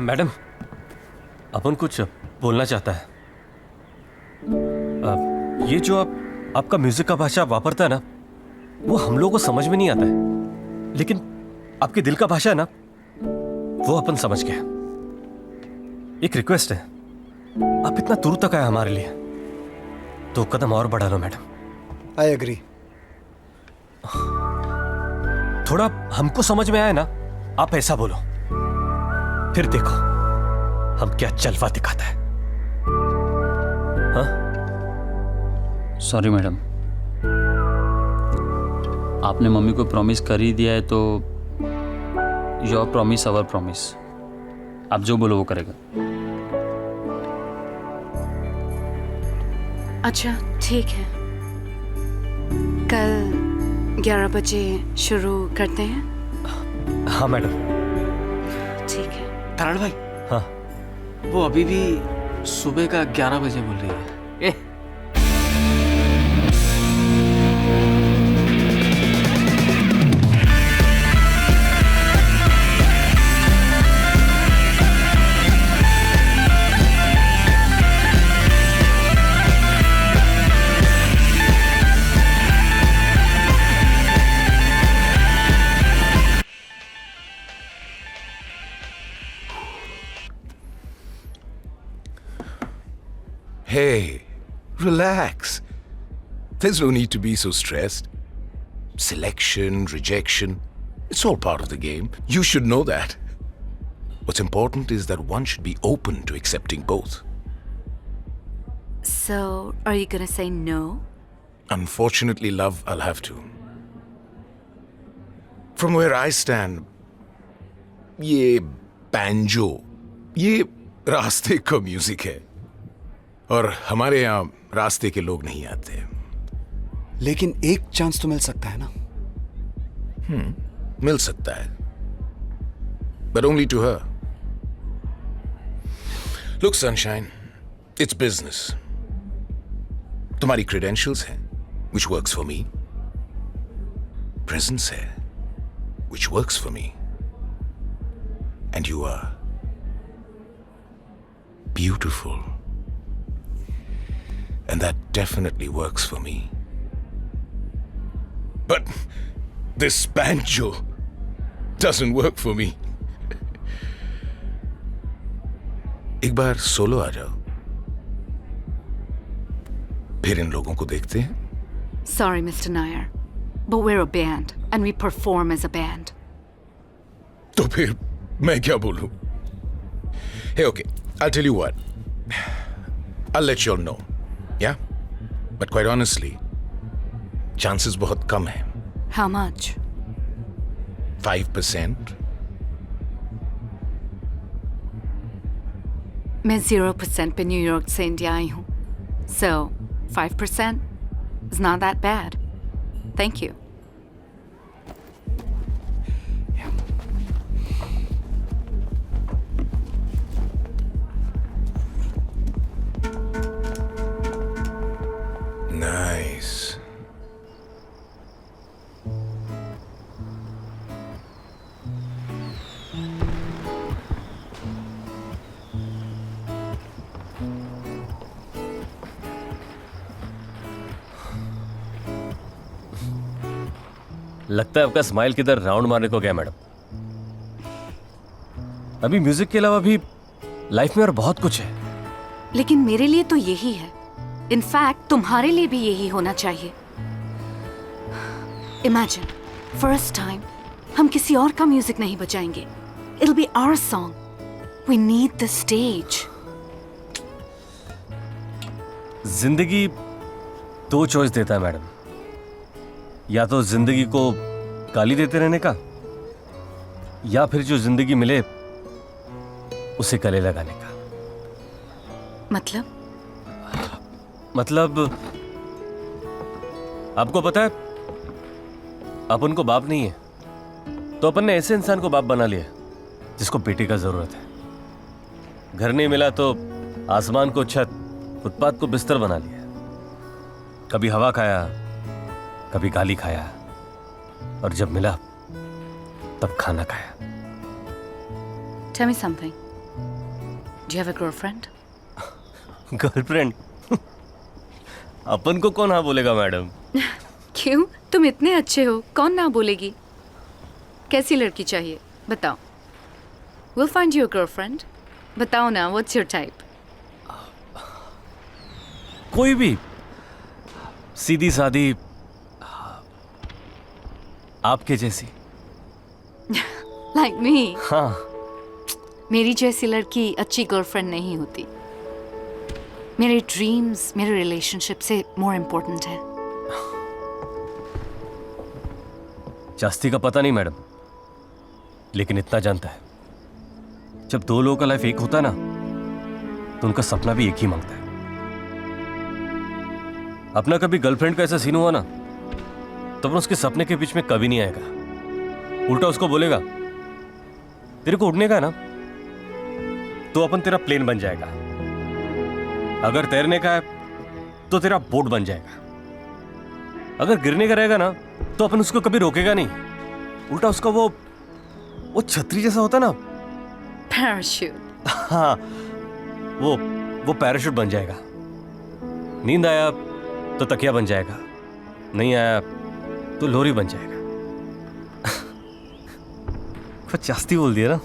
Madam, अपन कुछ बोलना चाहता है। ये जो आपका म्यूजिक का भाषा वापरता है ना, वो हम लोगों को समझ में नहीं आता है, लेकिन आपके दिल का भाषा है ना, वो अपन समझ गए। एक रिक्वेस्ट है, आप इतना दूर तक आए हमारे लिए, 2 कदम और बढ़ा लो मैडम। I agree. थोड़ा हमको समझ में आए ना, आप ऐसा बोलो, फिर देखो हम क्या जलवा दिखाता है। हाँ? सॉरी मैडम, आपने मम्मी को प्रॉमिस कर ही दिया है तो योर प्रॉमिस अवर प्रॉमिस। आप जो बोलो वो करेगा। अच्छा ठीक है, कल 11 बजे शुरू करते हैं। हाँ मैडम। ठीक है। तरण भाई, हाँ, वो अभी भी सुबह का 11 बजे बोल रही है। Hey, relax. There's no need to be so stressed. Selection, rejection, it's all part of the game. You should know that. What's important is that one should be open to accepting both. So, are you gonna say no? Unfortunately, love, I'll have to. From where I stand, ये banjo, ये रास्ते का music है और हमारे यहाँ रास्ते के लोग नहीं आते। लेकिन एक चांस तो मिल सकता है ना? मिल सकता है, but only to her. Look, Sunshine, it's business. तुम्हारी credentials हैं, which works for me. Presence है, which works for me. And you are beautiful. And that definitely works for me. But this banjo doesn't work for me. एक बार solo आ जाओ, फिर इन लोगों को देखते हैं। Sorry, Mr. Nair, but we're a band and we perform as a band. तो फिर मैं क्या बोलूं? Hey, okay, I'll tell you what. I'll let you all know. Yeah? But quite honestly, chances बहुत कम हैं। How much? 5%. मैं 0% पे New York से इंडिया आई हूँ, so 5% is not that bad. Thank you. Nice. लगता है आपका स्माइल किधर राउंड मारने को गया मैडम। अभी म्यूजिक के अलावा भी लाइफ में और बहुत कुछ है। लेकिन मेरे लिए तो यही है। इनफैक्ट तुम्हारे लिए भी यही होना चाहिए। इमेजिन, फर्स्ट टाइम हम किसी और का म्यूजिक नहीं बजाएंगे। It'll be our song. We need the stage. जिंदगी दो चॉइस देता है मैडम, या तो जिंदगी को गाली देते रहने का, या फिर जो जिंदगी मिले उसे गले लगाने का। मतलब आपको पता है, अपन को बाप नहीं है तो अपन ने ऐसे इंसान को बाप बना लिया जिसको बेटे का जरूरत है। घर नहीं मिला तो आसमान को छत, फुटपाथ को बिस्तर बना लिया। कभी हवा खाया, कभी गाली खाया, और जब मिला तब खाना खाया। Tell me something. Do you have a girlfriend? Girlfriend? अपन को कौन हाँ बोलेगा मैडम? क्यों? तुम इतने अच्छे हो, कौन ना बोलेगी? कैसी लड़की चाहिए बताओ। We'll find you a girlfriend. बताओ ना, what's your type? कोई भी, सीधी सादी, आपके जैसी। Like me? हाँ। मेरी जैसी लड़की अच्छी गर्लफ्रेंड नहीं होती। मेरे ड्रीम्स मेरे रिलेशनशिप से मोर इम्पोर्टेंट है। जास्ती का पता नहीं मैडम, लेकिन इतना जानता है, जब दो लोगों का लाइफ एक होता है ना, तो उनका सपना भी एक ही मांगता है। अपना कभी गर्लफ्रेंड का ऐसा सीन हुआ ना, तो उसके सपने के बीच में कभी नहीं आएगा। उल्टा उसको बोलेगा, तेरे को उड़ने का है ना, तो अपन तेरा प्लेन बन जाएगा। अगर तैरने का है तो तेरा बोट बन जाएगा। अगर गिरने का रहेगा ना, तो अपन उसको कभी रोकेगा नहीं। उल्टा उसका वो छतरी जैसा होता ना, पैराशूट। हाँ, वो पैराशूट बन जाएगा। नींद आया तो तकिया बन जाएगा, नहीं आया तो लोरी बन जाएगा। कुछ जास्ती बोल दिया ना,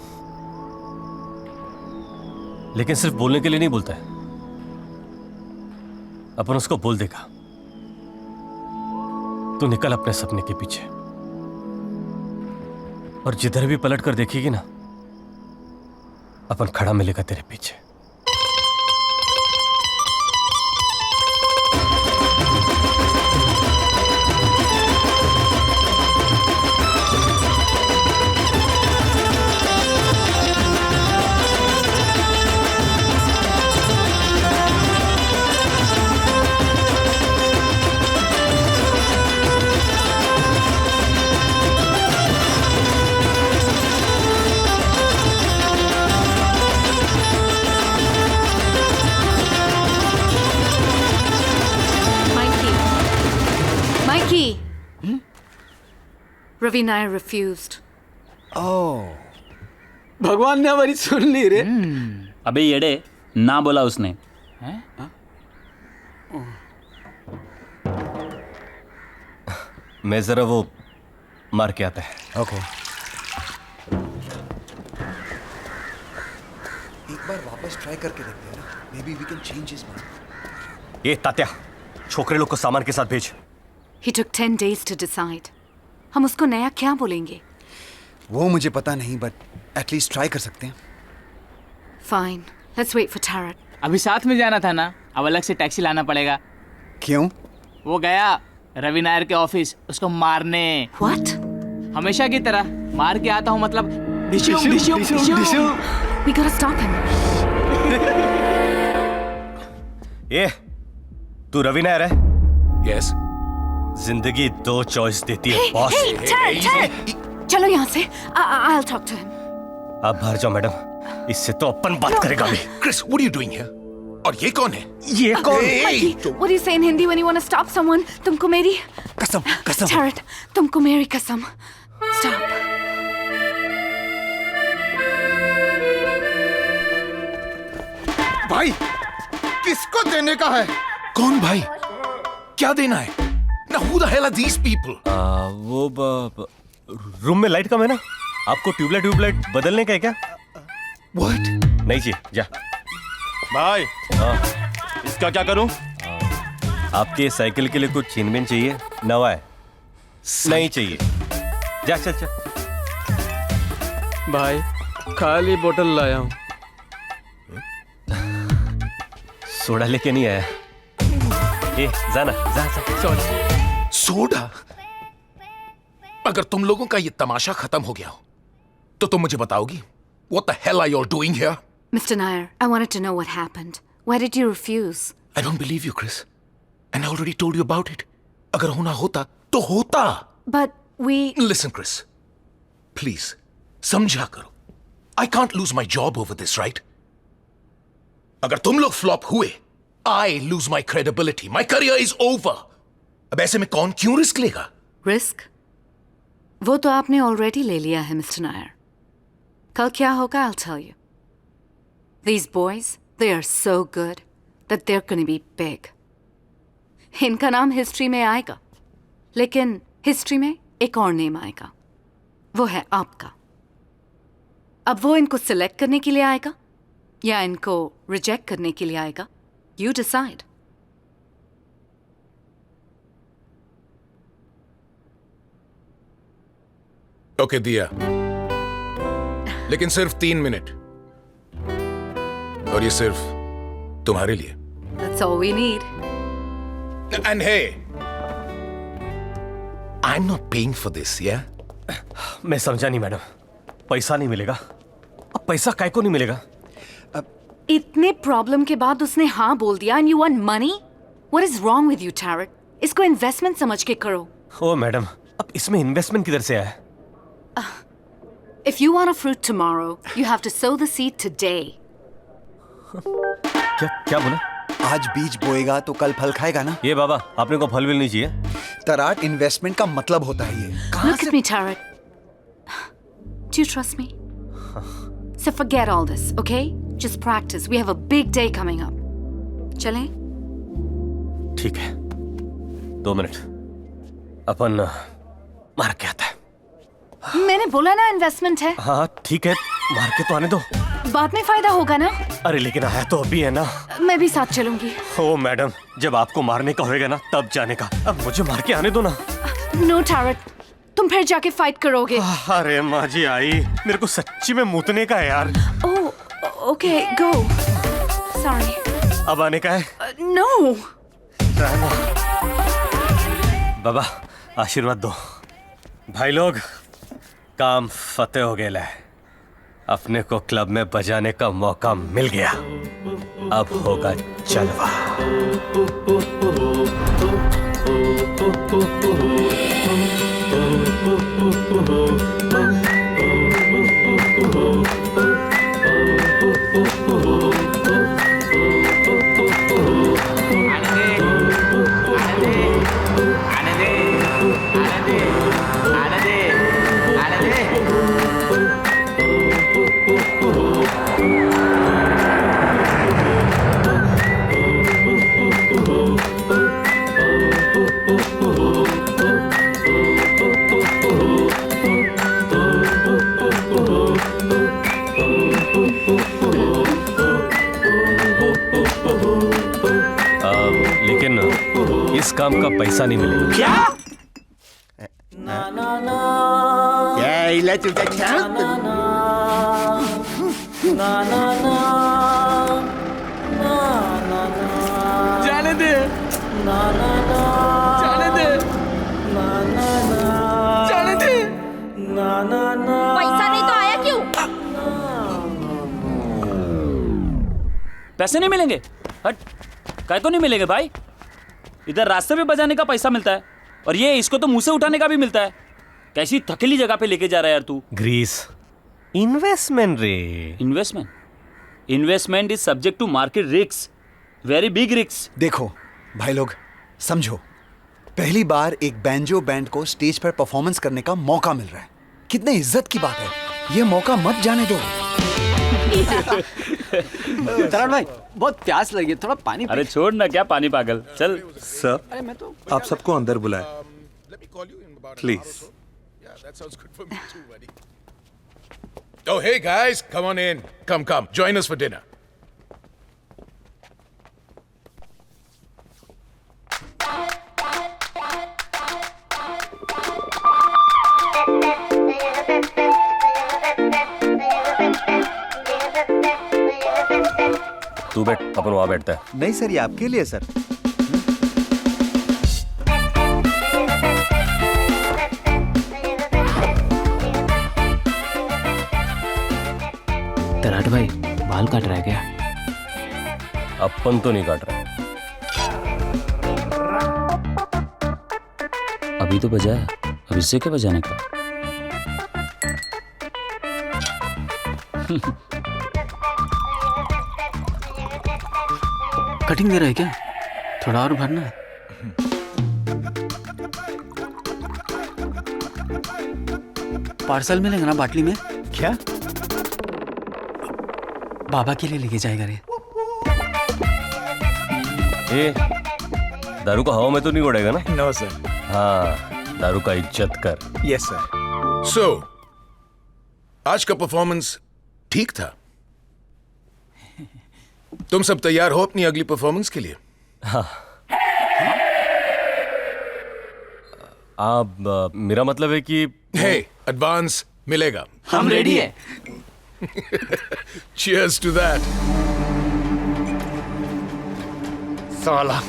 लेकिन सिर्फ बोलने के लिए नहीं बोलता है। अपन उसको बोल देगा, तू निकल अपने सपने के पीछे, और जिधर भी पलट कर देखेगी ना, अपन खड़ा मिलेगा तेरे पीछे। Ravi Nair refused. Oh. भगवान ने हमारी सुन ली रे। अबे येड़े, ना बोला उसने। मैं जरा वो मार के आता है। ओके। एक बार वापस ट्राई करके देखते हैं ना। Maybe we can change his mind. ये तात्या, छोकरे लोग को सामान के साथ भेज। He took 10 days to decide. हम उसको नया क्या बोलेंगे? वो मुझे पता नहीं, but at least try कर सकते हैं। Fine. Let's wait for Tarat. अभी साथ में जाना था ना, अब अलग से टैक्सी लाना पड़ेगा। क्यों? वो गया रवि नायर के ऑफिस उसको मारने। What? हमेशा की तरह मार के आता हूँ, मतलब Dishoom Dishoom Dishoom. We gotta stop him. ये तू रवि नायर है? Yes. जिंदगी दो चॉइस देती है बॉस। Hey, Tarat! चलो यहाँ से। I'll talk to him. आप बाहर जाओ मैडम, इससे तो अपन बात करेगा भी। Chris, what are you doing here? और ये कौन है? ये कौन? Mikey, what do you say in Hindi when you want to stop someone? तुमको मेरी कसम, कसम। Tarat, तुमको मेरी कसम। Stop. भाई, किसको देने का है? कौन भाई? क्या देना है? Now who the hell are these people? वो रूम में लाइट कम है ना, आपको ट्यूबलाइट बदलने का है क्या? What? नहीं जी, जा। भाई, इसका क्या करूं? आपके साइकिल के लिए कुछ छीन-बीन चाहिए? नवा है? नहीं चाहिए। जा चल चल। भाई, खाली बोतल लाया हूँ। सोडा लेके नहीं आया। ए, जाना, जा। Sorry. सोडा? अगर तुम लोगों का ये तमाशा खत्म हो गया हो, तो तुम मुझे बताओगी? What the hell are you all doing here? Mr. Nair, I wanted to know what happened. Why did you refuse? I don't believe you, Chris. And I already told you about it. अगर होना होता, तो होता. But we... Listen, Chris. Please, समझा करो. I can't lose my job over this, right? अगर तुम लोग flop हुए, I lose my credibility. My career is over. अब ऐसे में कौन क्यों रिस्क लेगा? Risk? वो तो आपने already ले लिया है, Mr. Nair. कल क्या होगा, I'll tell you. These boys, they are so good that they're going to be big. इनका नाम हिस्ट्री में आएगा, लेकिन हिस्ट्री में एक और नेम आएगा, वो है आपका। अब वो इनको सिलेक्ट करने के लिए आएगा या इनको रिजेक्ट करने के लिए आएगा? You decide. ओके दिया, लेकिन सिर्फ 3 मिनट, और ये सिर्फ तुम्हारे लिए। That's all we need. And hey, I'm not paying for this, yeah? मैं समझा नहीं मैडम, पैसा नहीं मिलेगा। अब पैसा काय को नहीं मिलेगा? इतने प्रॉब्लम के बाद उसने हाँ बोल दिया and you want money? What is wrong with you, Tarat? इसको इन्वेस्टमेंट समझ के करो। ओ मैडम, अब इसमें इन्वेस्टमेंट किधर से आया? If you want a fruit tomorrow, you have to sow the seed today. क्या बोला? आज बीज बोएगा तो कल फल खाएगा ना? ये बाबा, आपने को फल भी नहीं चाहिए? तराट इन्वेस्टमेंट का मतलब होता है ये। Look at me, Tarat. Do you trust me? So forget all this, okay? Just practice. We have a big day coming up. चलें? ठीक है, 2 मिनट, अपन मार के आता है। मैंने बोला ना इन्वेस्टमेंट है। हाँ ठीक है, मार के तो आने दो, बाद में फायदा होगा ना। अरे लेकिन आया तो अभी है ना। मैं भी साथ चलूंगी। ओ मैडम, जब आपको मारने का होएगा ना तब जाने का, अब मुझे मार के आने दो ना। नो टैरट, तुम फिर जाके फाइट करोगे। अरे माँ जी आई, मेरे को सच्ची में मूतने का है यार। ओह ओके, गो। सॉरी। अब आने का है? नो। बाबा आशीर्वाद दो। भाई लोग, काम फतेह हो गया है, अपने को क्लब में बजाने का मौका मिल गया, अब होगा जलवा। आने दे इस काम का पैसा नहीं मिलेगा। क्या इला चुटा जाने दे, जाने दे, जाने दे। पैसा नहीं तो आया क्यों? पैसे नहीं मिलेंगे? हट, काय को नहीं मिलेंगे भाई? इधर रास्ते पे बजाने का पैसा मिलता है और ये इसको तो मुंह से उठाने का भी मिलता है। कैसी थकेली जगह पे लेके जा रहा है यार तू। ग्रीस इन्वेस्टमेंट रे। Investment? Investment is subject to market risk, very big risk. देखो भाई लोग, समझो, पहली बार एक बैंजो बैंड को स्टेज पर परफॉर्मेंस करने का मौका मिल रहा है। कितने इज्जत की बात है। ये मौका मत जाने दो। तरण भाई बहुत प्यास लगी है, थोड़ा पानी अरे छोड़ ना, क्या पानी पागल, चल। सर, अरे मैं तो आप सबको अंदर बुलाए please. Oh, hey guys, come on in. Come, join us for dinner. तू बैठ, अपन वहां बैठता है। नहीं सर, ये आपके लिए सर। तराट भाई बाल काट रहा है क्या? अपन तो नहीं काट रहा। अभी तो बजाया, अब इससे क्या बजाने का? कटिंग दे रहा है क्या? थोड़ा और भरना है। पार्सल मिलेगा ना बाटली में? क्या? बाबा के लिए लेके जाएगा रे। ए, दारू को हवा में तो नहीं उड़ेगा ना? No sir. हाँ, दारू का इज्जत कर। Yes sir. So, आज का परफॉर्मेंस ठीक था। तुम सब तैयार हो अपनी अगली परफॉर्मेंस के लिए? हाँ। आप मेरा मतलब है कि हे, एडवांस मिलेगा। हम रेडी है। Cheers to that. साला,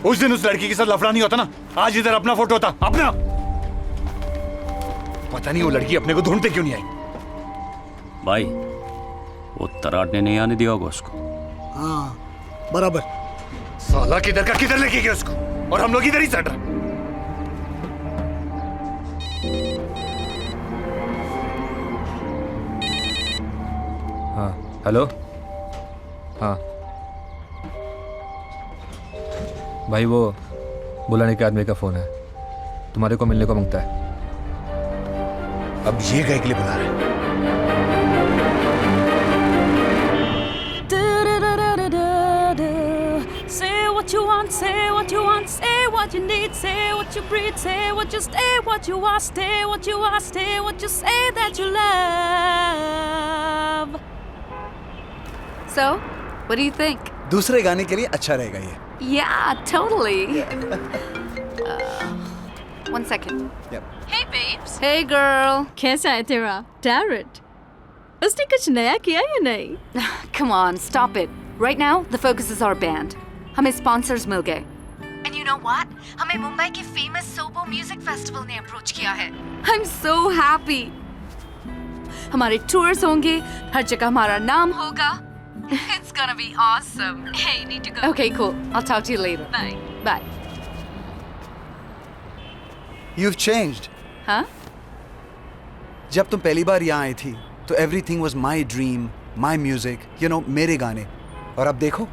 उस दिन उस लड़की के साथ लफड़ा नहीं होता ना, आज इधर अपना फोटो होता। अपना पता नहीं वो लड़की अपने को ढूंढते क्यों नहीं आई। भाई वो तराट ने नहीं आने दिया होगा उसको। हाँ बराबर। साला किधर का किधर लेके गया उसको, और हम लोग इधर ही चढ़ रहे। हाँ हेलो। हाँ भाई, वो बुलाने के आदमी का फोन है, तुम्हारे को मिलने को मांगता है। अब ये गए के लिए बुला रहे हैं। Say what you want, say what you want, say what you need, say what you breathe, say what you stay, what you are, stay what you are, stay what you say that you love. So, what do you think? दूसरे गाने के लिए अच्छा रहेगा ये। Yeah, totally. One second. Yep. Hey babes. Hey girl. कैसा है तेरा Tarot? उसने कुछ नया किया या नहीं? Come on, stop it. Right now, the focus is our band. हमें sponsors मिल गए. And you know what? हमें मुंबई के famous Sobo Music Festival ने approach किया है. I'm so happy. हमारे tours होंगे, हर जगह हमारा नाम होगा. It's gonna be awesome. Hey, you need to go. Okay, cool. I'll talk to you later. Bye. Bye. You've changed. हाँ? जब तुम पहली बार यहाँ आई थी तो everything was my dream, my music, you know, मेरे गाने। और अब देखो,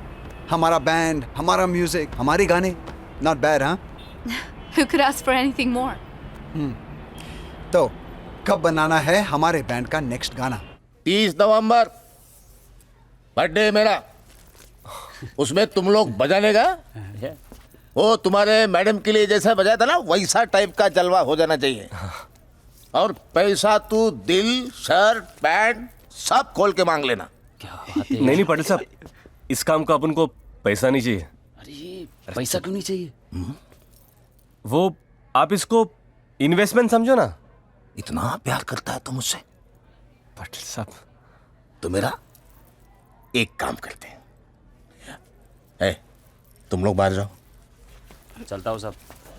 हमारा बैंड, हमारा म्यूजिक, हमारे गाने। Not bad, हाँ? Who could ask for anything more? तो कब बनाना है हमारे बैंड का नेक्स्ट गाना? 30 नवंबर बर्थडे मेरा, उसमें तुम लोग बजाने का। वो तुम्हारे मैडम के लिए जैसा बजाया था ना, वैसा टाइप का जलवा हो जाना चाहिए। और पैसा तू दिल, शर्ट, पैंट सब खोल के मांग लेना। नहीं पटेल साहब, इस काम का अपन को पैसा नहीं चाहिए। पैसा क्यों नहीं चाहिए? वो आप इसको इन्वेस्टमेंट समझो ना। इतना प्यार करता है तो मुझसे? पाटिल साहब तो मेरा एक काम करते हैं। तुम लोग बाहर जाओ। चलता हूँ साहब।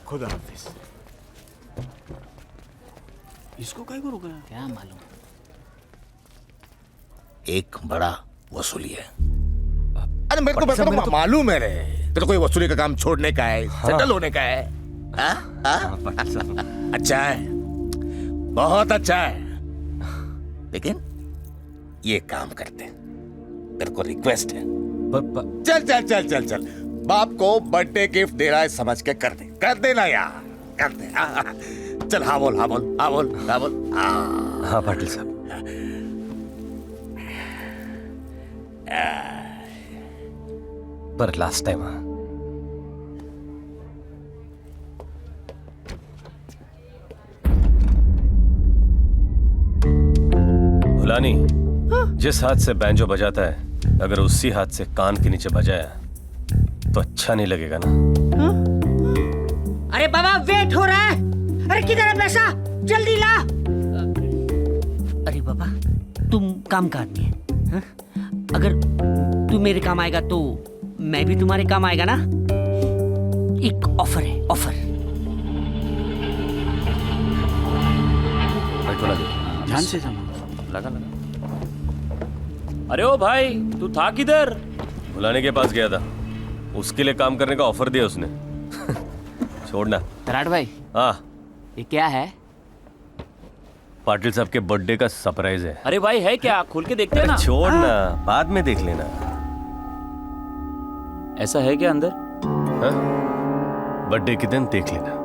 खुदा हाफिज। इसको काय को रोका? क्या मालूम। एक बड़ा वसूली है। अरे मेरे को मालूम है रे, तेरे को ये वसूली का काम छोड़ने का है, सेटल होने का है। अच्छा है, बहुत अच्छा है, लेकिन ये काम करते हैं, तेरे को रिक्वेस्ट है। चल चल चल चल चल, बाप को बर्थडे गिफ्ट दे रहा है समझ के कर देना यार, कर दे। चल हाँ बोल, हाँ बोल, हाँ बोल, हाँ बोल। हाँ पाटिल साहब। पर लास्ट टाइम भुलानी, जिस हाथ से बैंजो बजाता है अगर उसी हाथ से कान के नीचे बजाया तो अच्छा नहीं लगेगा ना। अरे बाबा वेट हो रहा है। अरे किधर है पैसा, जल्दी ला। अरे बाबा तुम काम का आदमी है, हाँ? अगर तू मेरे काम आएगा तो मैं भी तुम्हारे काम आएगा ना। एक ऑफर है, ऑफर। ध्यान से लगा। अरे ओ भाई, तू था किधर? भुलाने के पास गया था, उसके लिए काम करने का ऑफर दिया उसने। छोड़ना। तराट भाई। हाँ ये क्या है? पाटिल साहब के बर्थडे का सरप्राइज है। अरे भाई है क्या? खोल के देखते हैं ना। छोड़ना, बाद में देख लेना। ऐसा है क्या अंदर? बर्थडे के दिन देख लेना।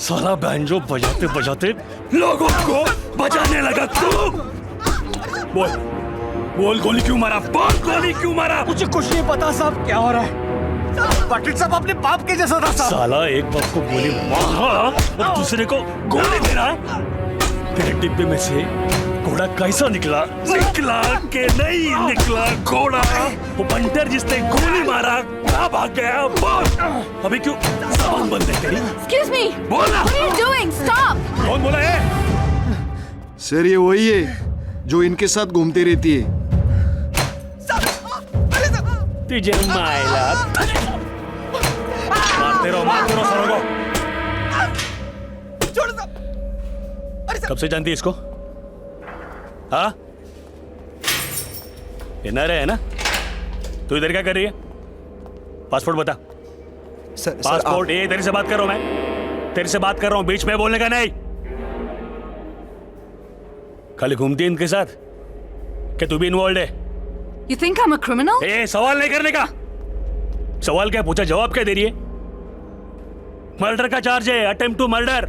साला बैंजो बजाते बजाते लोगों को बजाने लगा तू। बोल गोली क्यों मारा? बोल गोली क्यों मारा? मुझे कुछ नहीं पता साहब क्या हो रहा है। पाटिल साहब अपने बाप के जैसा था साहब। साला एक बाप को गोली मारा और दूसरे को गोली दे रहा है। तेरे डिब्बे में से घोड़ा कैसा निकला? निकला के नहीं निकला घोड़ा? वो बंटर जिसने गोली मारा कहाँ भाग गया? बोल अभी क्यों जबान बंद है तेरी? Excuse me. बोला। What are you doing? Stop. कौन बोला है? सर ये वही है जो इनके साथ घूमती रहती है। तुझे मायला मारते रहो सरों को। कब से जानती है इसको? हाँ? ये नरे है ना? तू इधर क्या कर रही है? पासपोर्ट बता। Sir passport. ये तेरे से बात कर रहा हूं मैं, तेरे से बात कर रहा हूं, बीच में बोलने का नहीं। खाली घूमती है इनके साथ, क्या तू भी इन्वॉल्व है? You think I'm a criminal? ए, सवाल नहीं करने का। सवाल क्या पूछा, जवाब क्या दे रही है? मर्डर का चार्ज है, अटेम्प्ट टू मर्डर,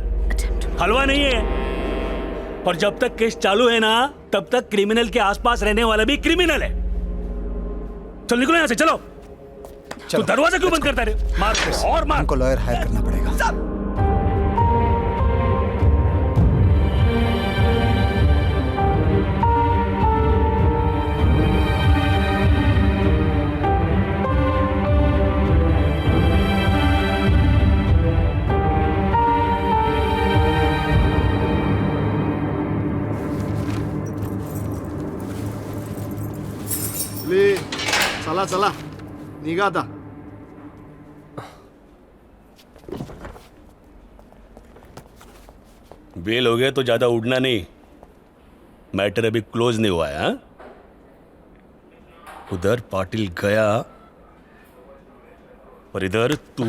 हलवा नहीं है। और जब तक केस चालू है ना, तब तक क्रिमिनल के आसपास रहने वाला भी क्रिमिनल है। चल निकलो यहाँ से, चलो। तू दरवाजा क्यों बंद करता रे? मार और मार। हमको लॉयर हायर करना पड़ेगा। ले चला चला निघा आता. बेल हो गया तो ज्यादा उड़ना नहीं, मैटर अभी क्लोज नहीं हुआ है। हाँ? उधर पाटिल गया और इधर तू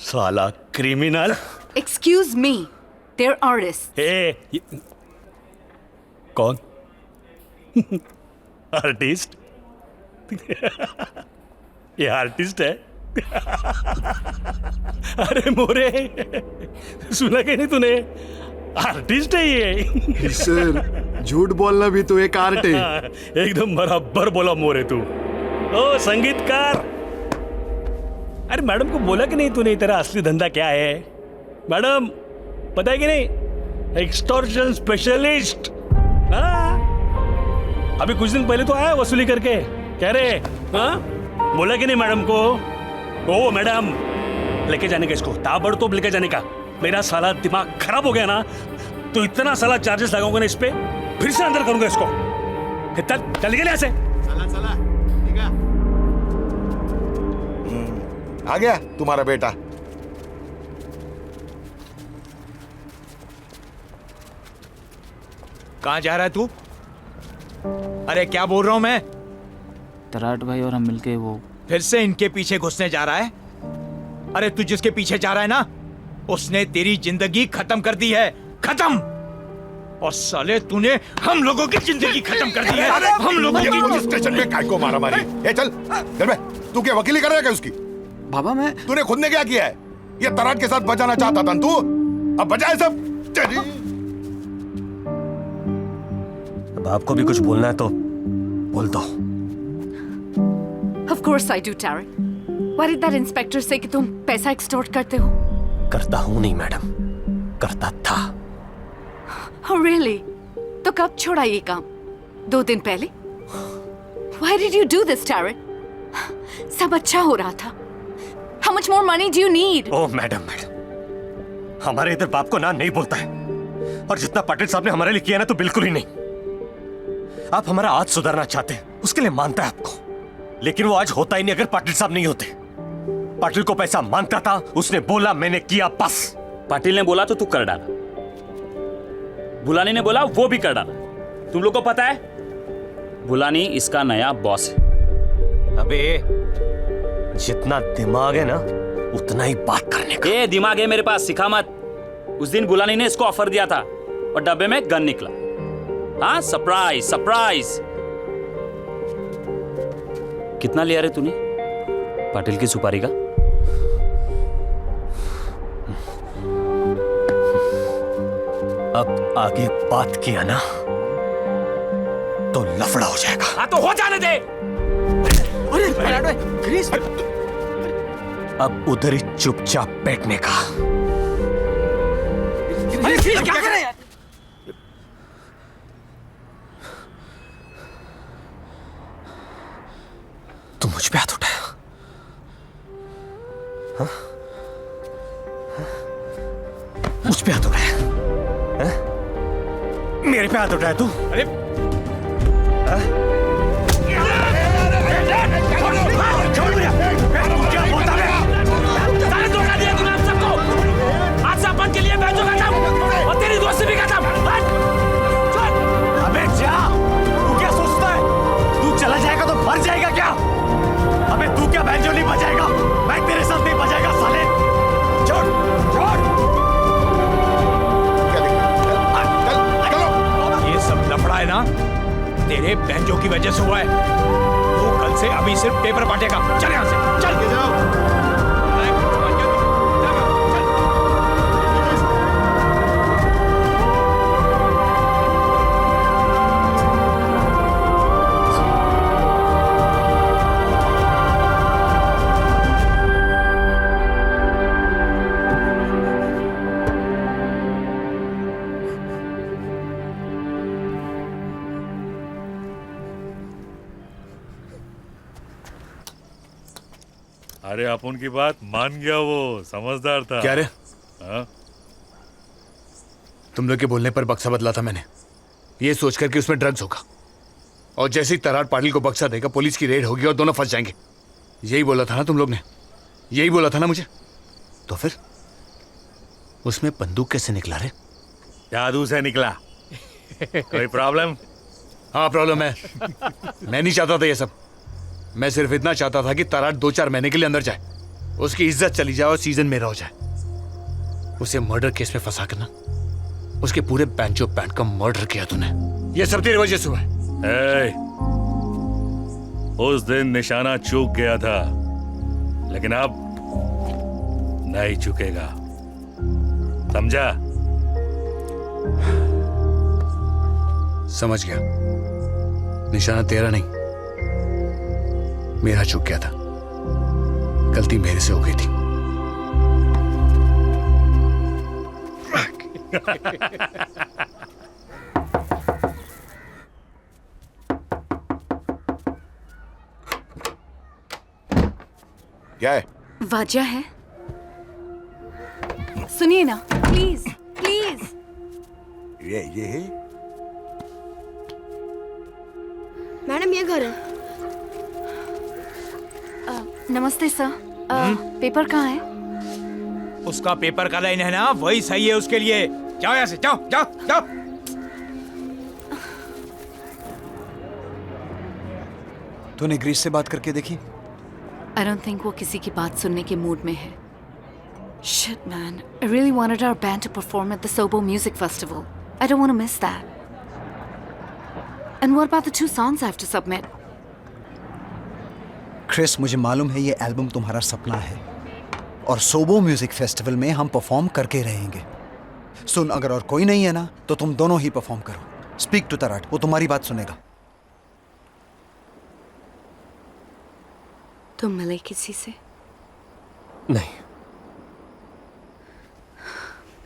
साला criminal. Excuse me, they're artists. कौन? आर्टिस्ट? ये आर्टिस्ट है? अरे मोरे, सुना कि नहीं तूने? आर्टिस्ट है ये। सर झूठ बोलना भी तो एक आर्ट है। एकदम बराबर बोला मोरे तू। ओ संगीतकार। अरे मैडम को बोला कि नहीं तूने तेरा असली धंधा क्या है? मैडम पता है कि नहीं, एक्सटॉर्शन स्पेशलिस्ट। अभी कुछ दिन पहले तो आया वसूली करके, कह रहे हाँ? बोला कि नहीं मैडम को? ओ मैडम, लेके जाने का इसको, ताबड़तोब लेके जाने का। मेरा साला दिमाग खराब हो गया ना, तो इतना साला चार्जेस लगाऊंगा ना इस पे, फिर से अंदर करूंगा इसको। चल निकल यहाँ से। चला चला ठीक है। आ गया तुम्हारा बेटा। कहाँ जा रहा है तू? अरे क्या बोल रहा हूं मैं? तराट भाई और हम मिलके वो फिर से इनके पीछे घुसने जा रहा है? अरे तू जिसके पीछे जा रहा है ना, उसने तेरी जिंदगी खत्म कर दी है, खत्म। और साले तूने हम लोगों की जिंदगी खत्म कर दी है। हम लोगों की स्टेशन में काय को मारा मारी। ए चल चल बे, तू क्या वकीली कर रहा है क्या उसकी? बाबा मैं, तूने खुद ने क्या किया है? ये तराट के साथ बजाना चाहता था तू, अब बजाए सब। अब आपको भी कुछ बोलना है तो बोल दो। Of course I do, Tarek. Why did that inspector say कि तुम पैसा एक्सटॉर्ट करते हो? करता हूं नहीं मैडम, करता था। Oh really? तो कब छोड़ा ये काम? 2 दिन पहले? Why did you do this, Tarek? सब अच्छा हो रहा था। How much more money do you need? Oh madam, हमारे इधर बाप को ना नहीं बोलता है, और जितना पाटिल साहब ने हमारे लिए किया ना, तो बिल्कुल ही नहीं। आप हमारा आज सुधारना चाहते हैं, उसके लिए मानता है आपको, लेकिन वो आज होता ही नहीं अगर पाटिल साहब नहीं होते। पाटिल को पैसा मांगता था, उसने बोला, मैंने किया, बस। पाटिल ने बोला तो तू कर डाला, बुलानी ने बोला वो भी कर डाला। तुम लोग को पता है, बुलानी इसका नया बॉस है। अबे जितना दिमाग है ना, उतना ही बात करने का। ये दिमाग है मेरे पास, सिखा मत। उस दिन बुलानी ने इसको ऑफर दिया था और डब्बे में गन निकला। हाँ, सरप्राइज सरप्राइज। कितना लिया रे तूने पाटिल की सुपारी का? अब आगे बात किया ना तो लफड़ा हो जाएगा। हाँ तो हो जाने दे। अरे क्रिस, अब उधर ही चुपचाप बैठने का। अरे क्रिस क्या कर रहे हैं यार? तुम मुझ पे हाथ उठाया? हाँ? मुझ पे हाथ उठाया? हाँ? मेरे पे हाथ उठाया तू? अरे छोड़ दिया। क्या बोलता है? सारे धोखा दिया तूने हम सबको। आज से अपन के लिए बैठो खत्म और तेरी दोस्ती भी खत्म। अबे जा, तू क्या सोचता है? तू चला जाएगा तो मर जाएगा। ये बैंजो की वजह से हुआ है। तू कल से अभी सिर्फ पेपर बांटेगा। चल यहाँ से, चल के जाओ। अरे अपन की बात मान गया, वो समझदार था। क्या रे? हाँ? तुम लोग के बोलने पर बक्सा बदला था मैंने, ये सोचकर कि उसमें ड्रग्स होगा, और जैसे ही तराट पाटिल को बक्सा देगा पुलिस की रेड होगी और दोनों फंस जाएंगे। यही बोला था ना तुम लोग ने, यही बोला था ना मुझे। तो फिर उसमें बंदूक कैसे निकला रे? जादू से निकला। कोई प्रॉब्लम? हाँ प्रॉब्लम है। मैं नहीं चाहता था ये सब। मैं सिर्फ इतना चाहता था कि तराट 2-4 महीने के लिए अंदर जाए, उसकी इज्जत चली जाए और सीजन मेरा हो जाए। उसे मर्डर केस में फंसा कर ना, उसके पूरे बैंचो बैंड का मर्डर किया तूने। ये सब तेरी वजह से हुआ है। उस दिन निशाना चूक गया था, लेकिन अब नहीं चुकेगा, समझा? समझ गया। निशाना तेरा नहीं, मेरा चूक गया था। गलती मेरे से हो गई थी। क्या है? वजह है, सुनिए ना प्लीज प्लीज। ये है मैडम, ये घर है। नमस्ते सर। पेपर कहाँ है? उसका पेपर का लाइन है ना, वही सही है उसके लिए। जाओ यहाँ से, जाओ जाओ जाओ। तूने ग्रीस से बात करके देखी? I don't think वो किसी की बात सुनने के मूड में है। Shit man, I really wanted our band to perform at the Sobo Music Festival. I don't want to miss that. And what about the 2 songs I have to submit? Chris, मुझे मालूम है ये album तुम्हारा सपना है, और सोबो music festival में हम परफॉर्म करके रहेंगे। सुन, अगर और कोई नहीं है ना तो तुम दोनों ही परफॉर्म करो। स्पीक टू तराट, वो तुम्हारी बात सुनेगा। तुम मिले किसी से? नहीं।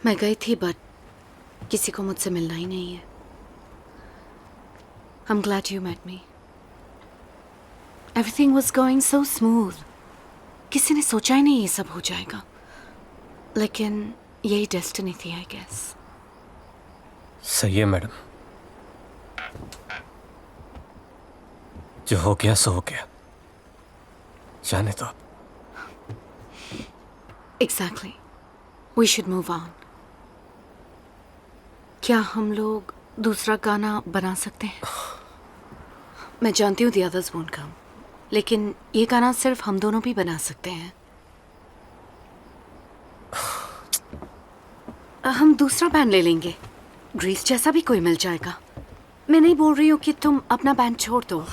मैं गई थी, बट किसी को मुझसे मिलना ही नहीं है। I'm glad you met me. Everything was going so smooth. किसी ने सोचा ही नहीं ये सब हो जाएगा, लेकिन यही डेस्टिनी थी, I guess. सही है मैडम, जो हो गया सो हो गया, जाने दो। Exactly. We should move on. क्या हम लोग दूसरा गाना बना सकते हैं? मैं जानती हूँ the others won't come, लेकिन ये गाना सिर्फ हम दोनों भी बना सकते हैं। हम दूसरा बैंड ले लेंगे, ग्रीस जैसा भी कोई मिल जाएगा। मैं नहीं बोल रही हूँ कि तुम अपना बैंड छोड़ दो,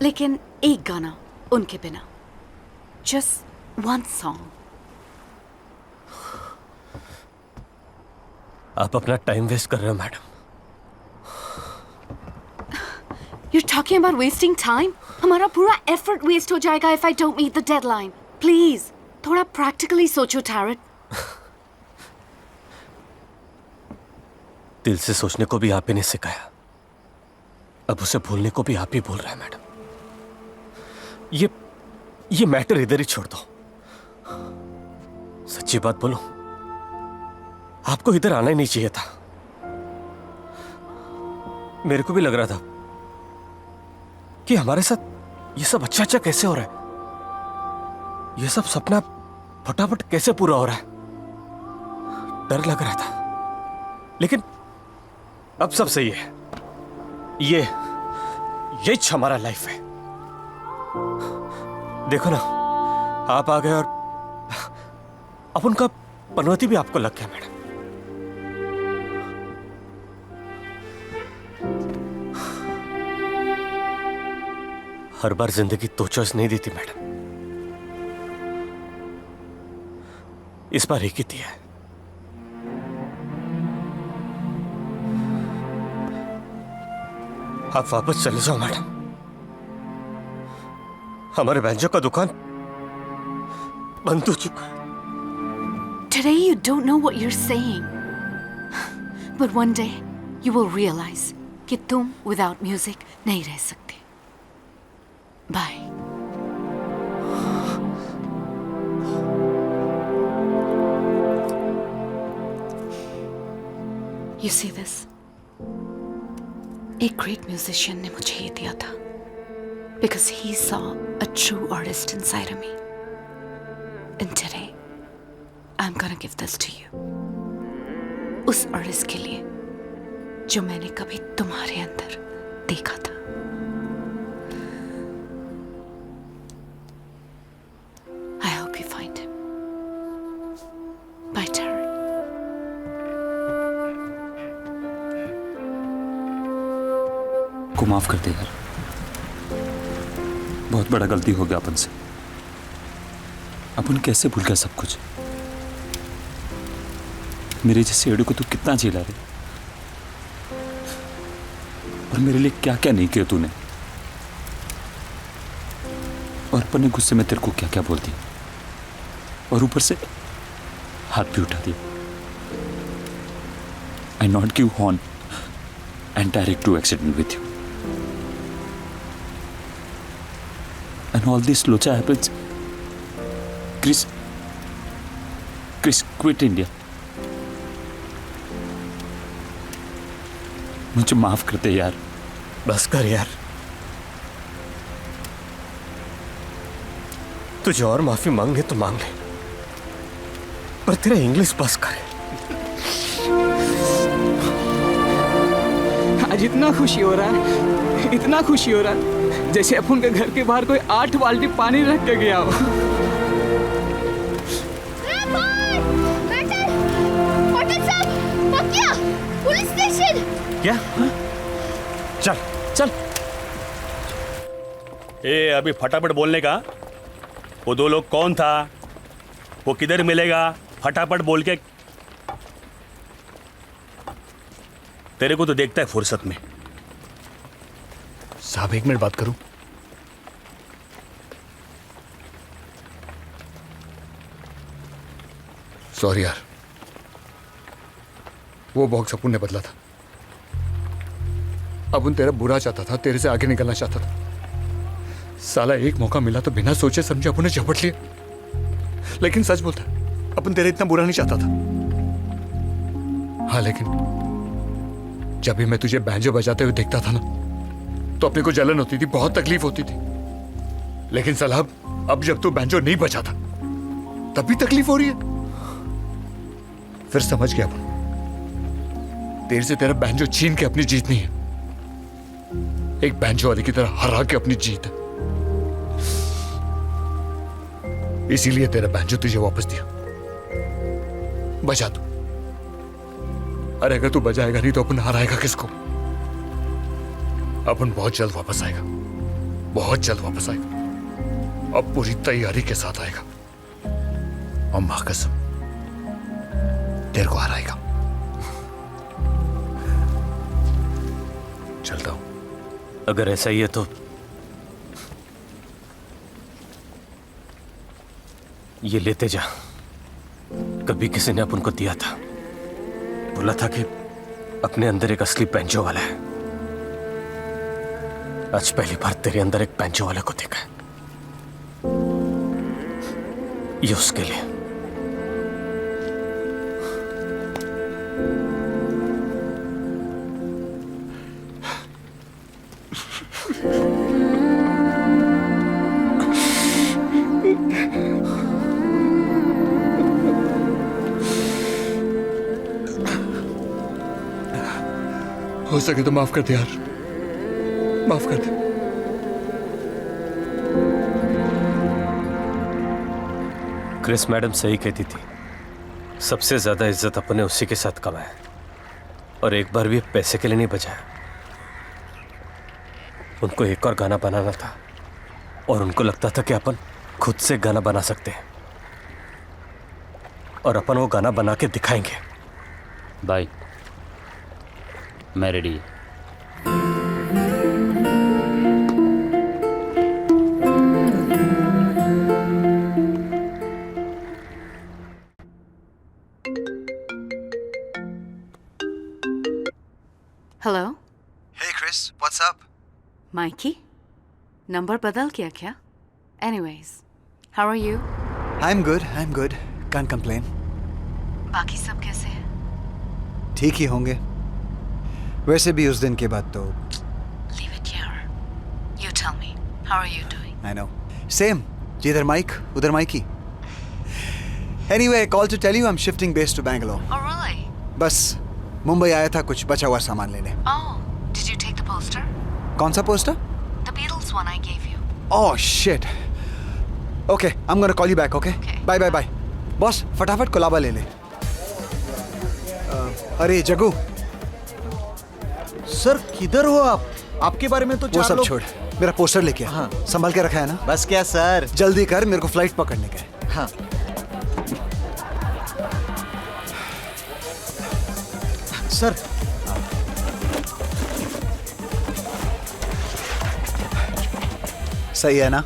लेकिन एक गाना उनके बिना, just one song. आप अपना टाइम वेस्ट कर रहे हो madam. You're talking about wasting time? हमारा पूरा effort waste हो जाएगा if I don't meet the deadline. Please, थोड़ा practically सोचो टैरट। दिल से सोचने को भी आप ही ने सिखाया, अब उसे भूलने को भी आप ही बोल रहे हैं मैडम। ये मैटर इधर ही छोड़ दो। सच्ची बात बोलो, आपको इधर आना ही नहीं चाहिए था। मेरे को भी लग रहा था कि हमारे साथ ये सब अच्छा अच्छा कैसे हो रहा है, ये सब सपना फटाफट कैसे पूरा हो रहा है। डर लग रहा था, लेकिन अब सब सही है। ये हमारा लाइफ है। देखो ना, आप आ गए और अब उनका पनौती भी आपको लग गया मैडम। हर बार जिंदगी दो चॉइस नहीं देती मैडम, इस बार एक ही दिया है। आप वापस चले जाओ मैडम, हमारे बैंजो का दुकान बंद हो चुका है। Today you don't know what you're saying, but one day you will realize कि तुम without music नहीं रह सकते। Bye. You see this? एक great musician ने मुझे ये दिया था, because he saw a true artist inside of me. And today, I'm gonna give this to you. उस artist के लिए जो मैंने कभी तुम्हारे अंदर देखा था। I hope you find him. Bye, Taryn. को माफ कर दे यार, बहुत बड़ा गलती हो गया अपन से। अपन कैसे भूल गया सब कुछ। मेरे जैसे एडू को तू कितना झेला रे, और मेरे लिए क्या क्या नहीं किया तूने। और अपन ने गुस्से में तेरे को क्या क्या बोल दिया, और ऊपर से हाथ भी उठा दिया। I not give horn and direct to accident with you, and all this locha happens. Chris quit India. मुझे माफ कर दे यार। बस कर यार, तुझे और माफी मांगने तो मांग ले, पर तेरा इंग्लिश बस करे। आज इतना खुशी हो रहा है, इतना खुशी हो रहा है, जैसे अपन के घर के बाहर कोई 8 बाल्टी पानी रख के गया हो। Police station. क्या? चल चल। ए अभी फटाफट बोलने का। वो 2 लोग कौन था, वो किधर मिलेगा, फटाफट बोल के। तेरे को तो देखता है फुर्सत में। साहब 1 मिनट बात करूं? सॉरी यार, वो बॉक्स अपुन ने बदला था। अपुन तेरा बुरा चाहता था, तेरे से आगे निकलना चाहता था। साला एक मौका मिला तो बिना सोचे समझे अपुन ने झपट लिया। लेकिन सच बोलता, अपन तेरा इतना बुरा नहीं चाहता था। हाँ, लेकिन जब भी मैं तुझे बैंजो बजाते हुए देखता था ना, तो अपने को जलन होती थी, बहुत तकलीफ होती थी। लेकिन साला अब जब तू बैंजो नहीं बजाता, तब भी तकलीफ हो रही है। फिर समझ गया अपन, तेरे से तेरा बैंजो छीन के अपनी जीत नहीं है, एक बैंजो वाले की तरह हरा के अपनी जीत है। इसीलिए तेरा बैंजो तुझे वापस दिया। बजा तू। अरे अगर तू बजाएगा नहीं तो अपन हराएगा किसको? अपन बहुत जल्द वापस आएगा, बहुत जल्द वापस आएगा। अब पूरी तैयारी के साथ आएगा, और मां कसम तेरे को हराएगा। चलता हूं। अगर ऐसा ही है तो ये लेते जा। कभी किसी ने अपन को दिया था, बोला था कि अपने अंदर एक असली बैंजो वाला है। आज पहली बार तेरे अंदर एक बैंजो वाले को देखा है। ये उसके लिए। हो सके तो माफ कर दे यार, माफ कर दे। क्रिस मैडम सही कहती थी, सबसे ज्यादा इज्जत अपने उसी के साथ कमाया, और एक बार भी पैसे के लिए नहीं बजाया। उनको एक और गाना बनाना था, और उनको लगता था कि अपन खुद से गाना बना सकते हैं और अपन वो गाना बना के दिखाएंगे। भाई मैं ready. Hello. Hey Chris, what's up? Mikey, number बदल गया क्या? Anyways, how are you? I'm good. Can't complain. बाकी सब कैसे हैं? ठीक ही होंगे। वैसे भी उस दिन के बाद तो Leave it here. You tell me, how are you doing? I know. Same. जिधर माइक उधर Mikey. Anyway, I called to tell you I'm shifting base to Bangalore. Oh really? बस मुंबई आया था कुछ बचा हुआ सामान लेने। Oh, did you take the poster? कौन सा poster? The Beatles one I gave you. Oh shit. Okay, I'm gonna call you back, okay? Bye. Boss फटाफट कोलाबा ले ले। अरे जगू। सर किधर हो आप? आपके बारे में तो वो सब छोड़, मेरा पोस्टर लेके आ। हाँ। संभाल के रखा है ना? बस क्या सर? जल्दी कर, मेरे को फ्लाइट पकड़ने का है। हाँ। सर सही है ना?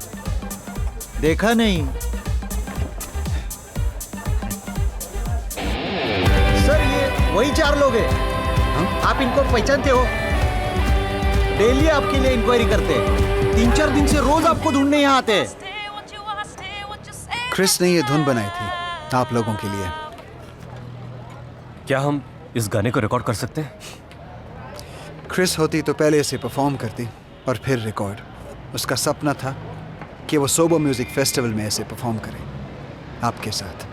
देखा नहीं सर, ये वही 4 लोग हैं। आप इनको पहचानते हो? डेली आपके लिए इंक्वायरी करते हैं। 3-4 दिन से रोज आपको ढूंढने यहाँ आते हैं। क्रिस ने ये धुन बनाई थी आप लोगों के लिए। क्या हम इस गाने को रिकॉर्ड कर सकते हैं? क्रिस होती तो पहले इसे परफॉर्म करती और फिर रिकॉर्ड। उसका सपना था कि वो सोबो म्यूजिक फेस्टिवल में ऐसे परफॉर्म करे आपके साथ।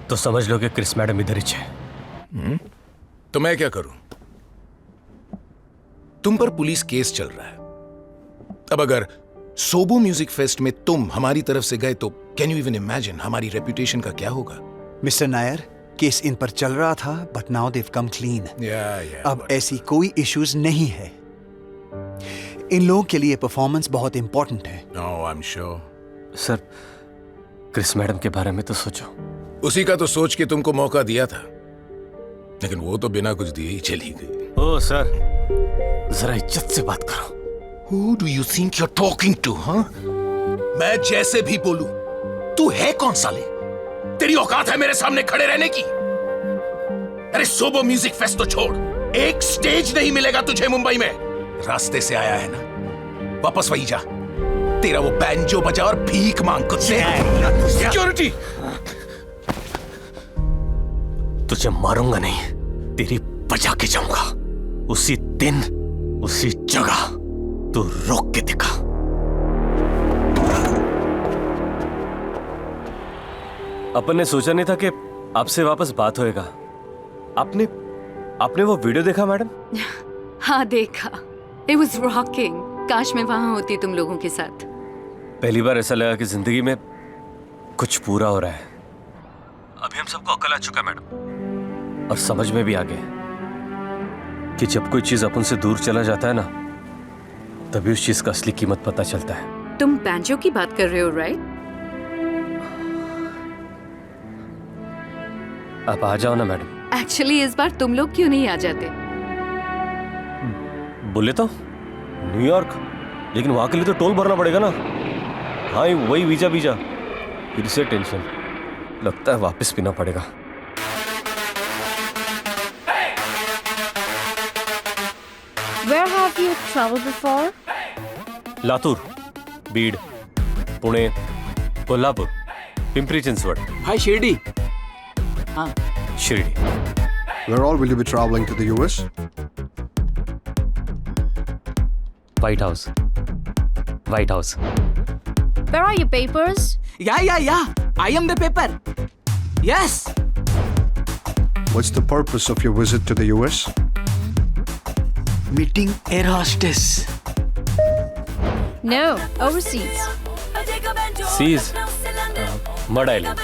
तो समझ लो कि क्रिस मैडम इधर ही है। तो मैं क्या करूं? तुम पर पुलिस केस चल रहा है। अब अगर सोबो म्यूजिक फेस्ट में तुम हमारी तरफ से गए तो कैन यू इवन इमेजिन हमारी रेपुटेशन का क्या होगा? मिस्टर नायर, केस इन पर चल रहा था but now they've come clean. अब ऐसी कोई इश्यूज नहीं है। इन लोगों के लिए परफॉर्मेंस बहुत इंपॉर्टेंट है। I am sure. Sir, Chris madam के बारे में तो सोचो। उसी का तो सोच के तुमको मौका दिया था, लेकिन वो तो बिना कुछ दिए ही चली गई। ओ सर, जरा इज्जत से बात करो। Who do you think you're talking to, huh? मैं जैसे भी बोलूं, तू है कौन साले? तेरी औकात है मेरे सामने खड़े रहने की? अरे सोबो म्यूजिक फेस्ट तो छोड़, एक स्टेज नहीं मिलेगा तुझे मुंबई में। रास्ते से आया है ना, वापस वही जा। तेरा वो बैंजो बजा और भीख मांग कुत्ते। सिक्योरिटी! तुझे मारूंगा नहीं, तेरी बजा के जाऊंगा। उसी दिन उसी जगह तू रोक के दिखा। अपन ने सोचा नहीं था कि आपसे वापस बात होएगा। आपने वो वीडियो देखा मैडम? हाँ देखा। It was rocking. काश मैं वहां होती तुम लोगों के साथ। पहली बार ऐसा लगा कि जिंदगी में कुछ पूरा हो रहा है। अभी हम सबको अकल आ चुका है मैडम, और समझ में भी आ गया कि जब कोई चीज अपन से दूर चला जाता है ना, तभी उस चीज का असली कीमत पता चलता है। तुम बैंजो की बात कर रहे हो, राइट? आप आ जाओ ना मैडम। एक्चुअली इस बार तुम लोग क्यों नहीं आ जाते? बोले तो न्यूयॉर्क, लेकिन वहां के लिए तो टोल भरना पड़ेगा ना। हाँ, वही वीजा फिर से टेंशन। लगता है वापस पीना पड़ेगा। Where have you traveled before? Latur, Beed, Pune, Kolhapur, Pimpri Chinchwad. हाय शिरडी। हाँ, Shirdi. Where all will you be traveling to the US? White House. White House. Where are your papers? Yeah. I am the paper. Yes. What's the purpose of your visit to the US? Meeting air hostess. No, overseas. Seas, Mud Island.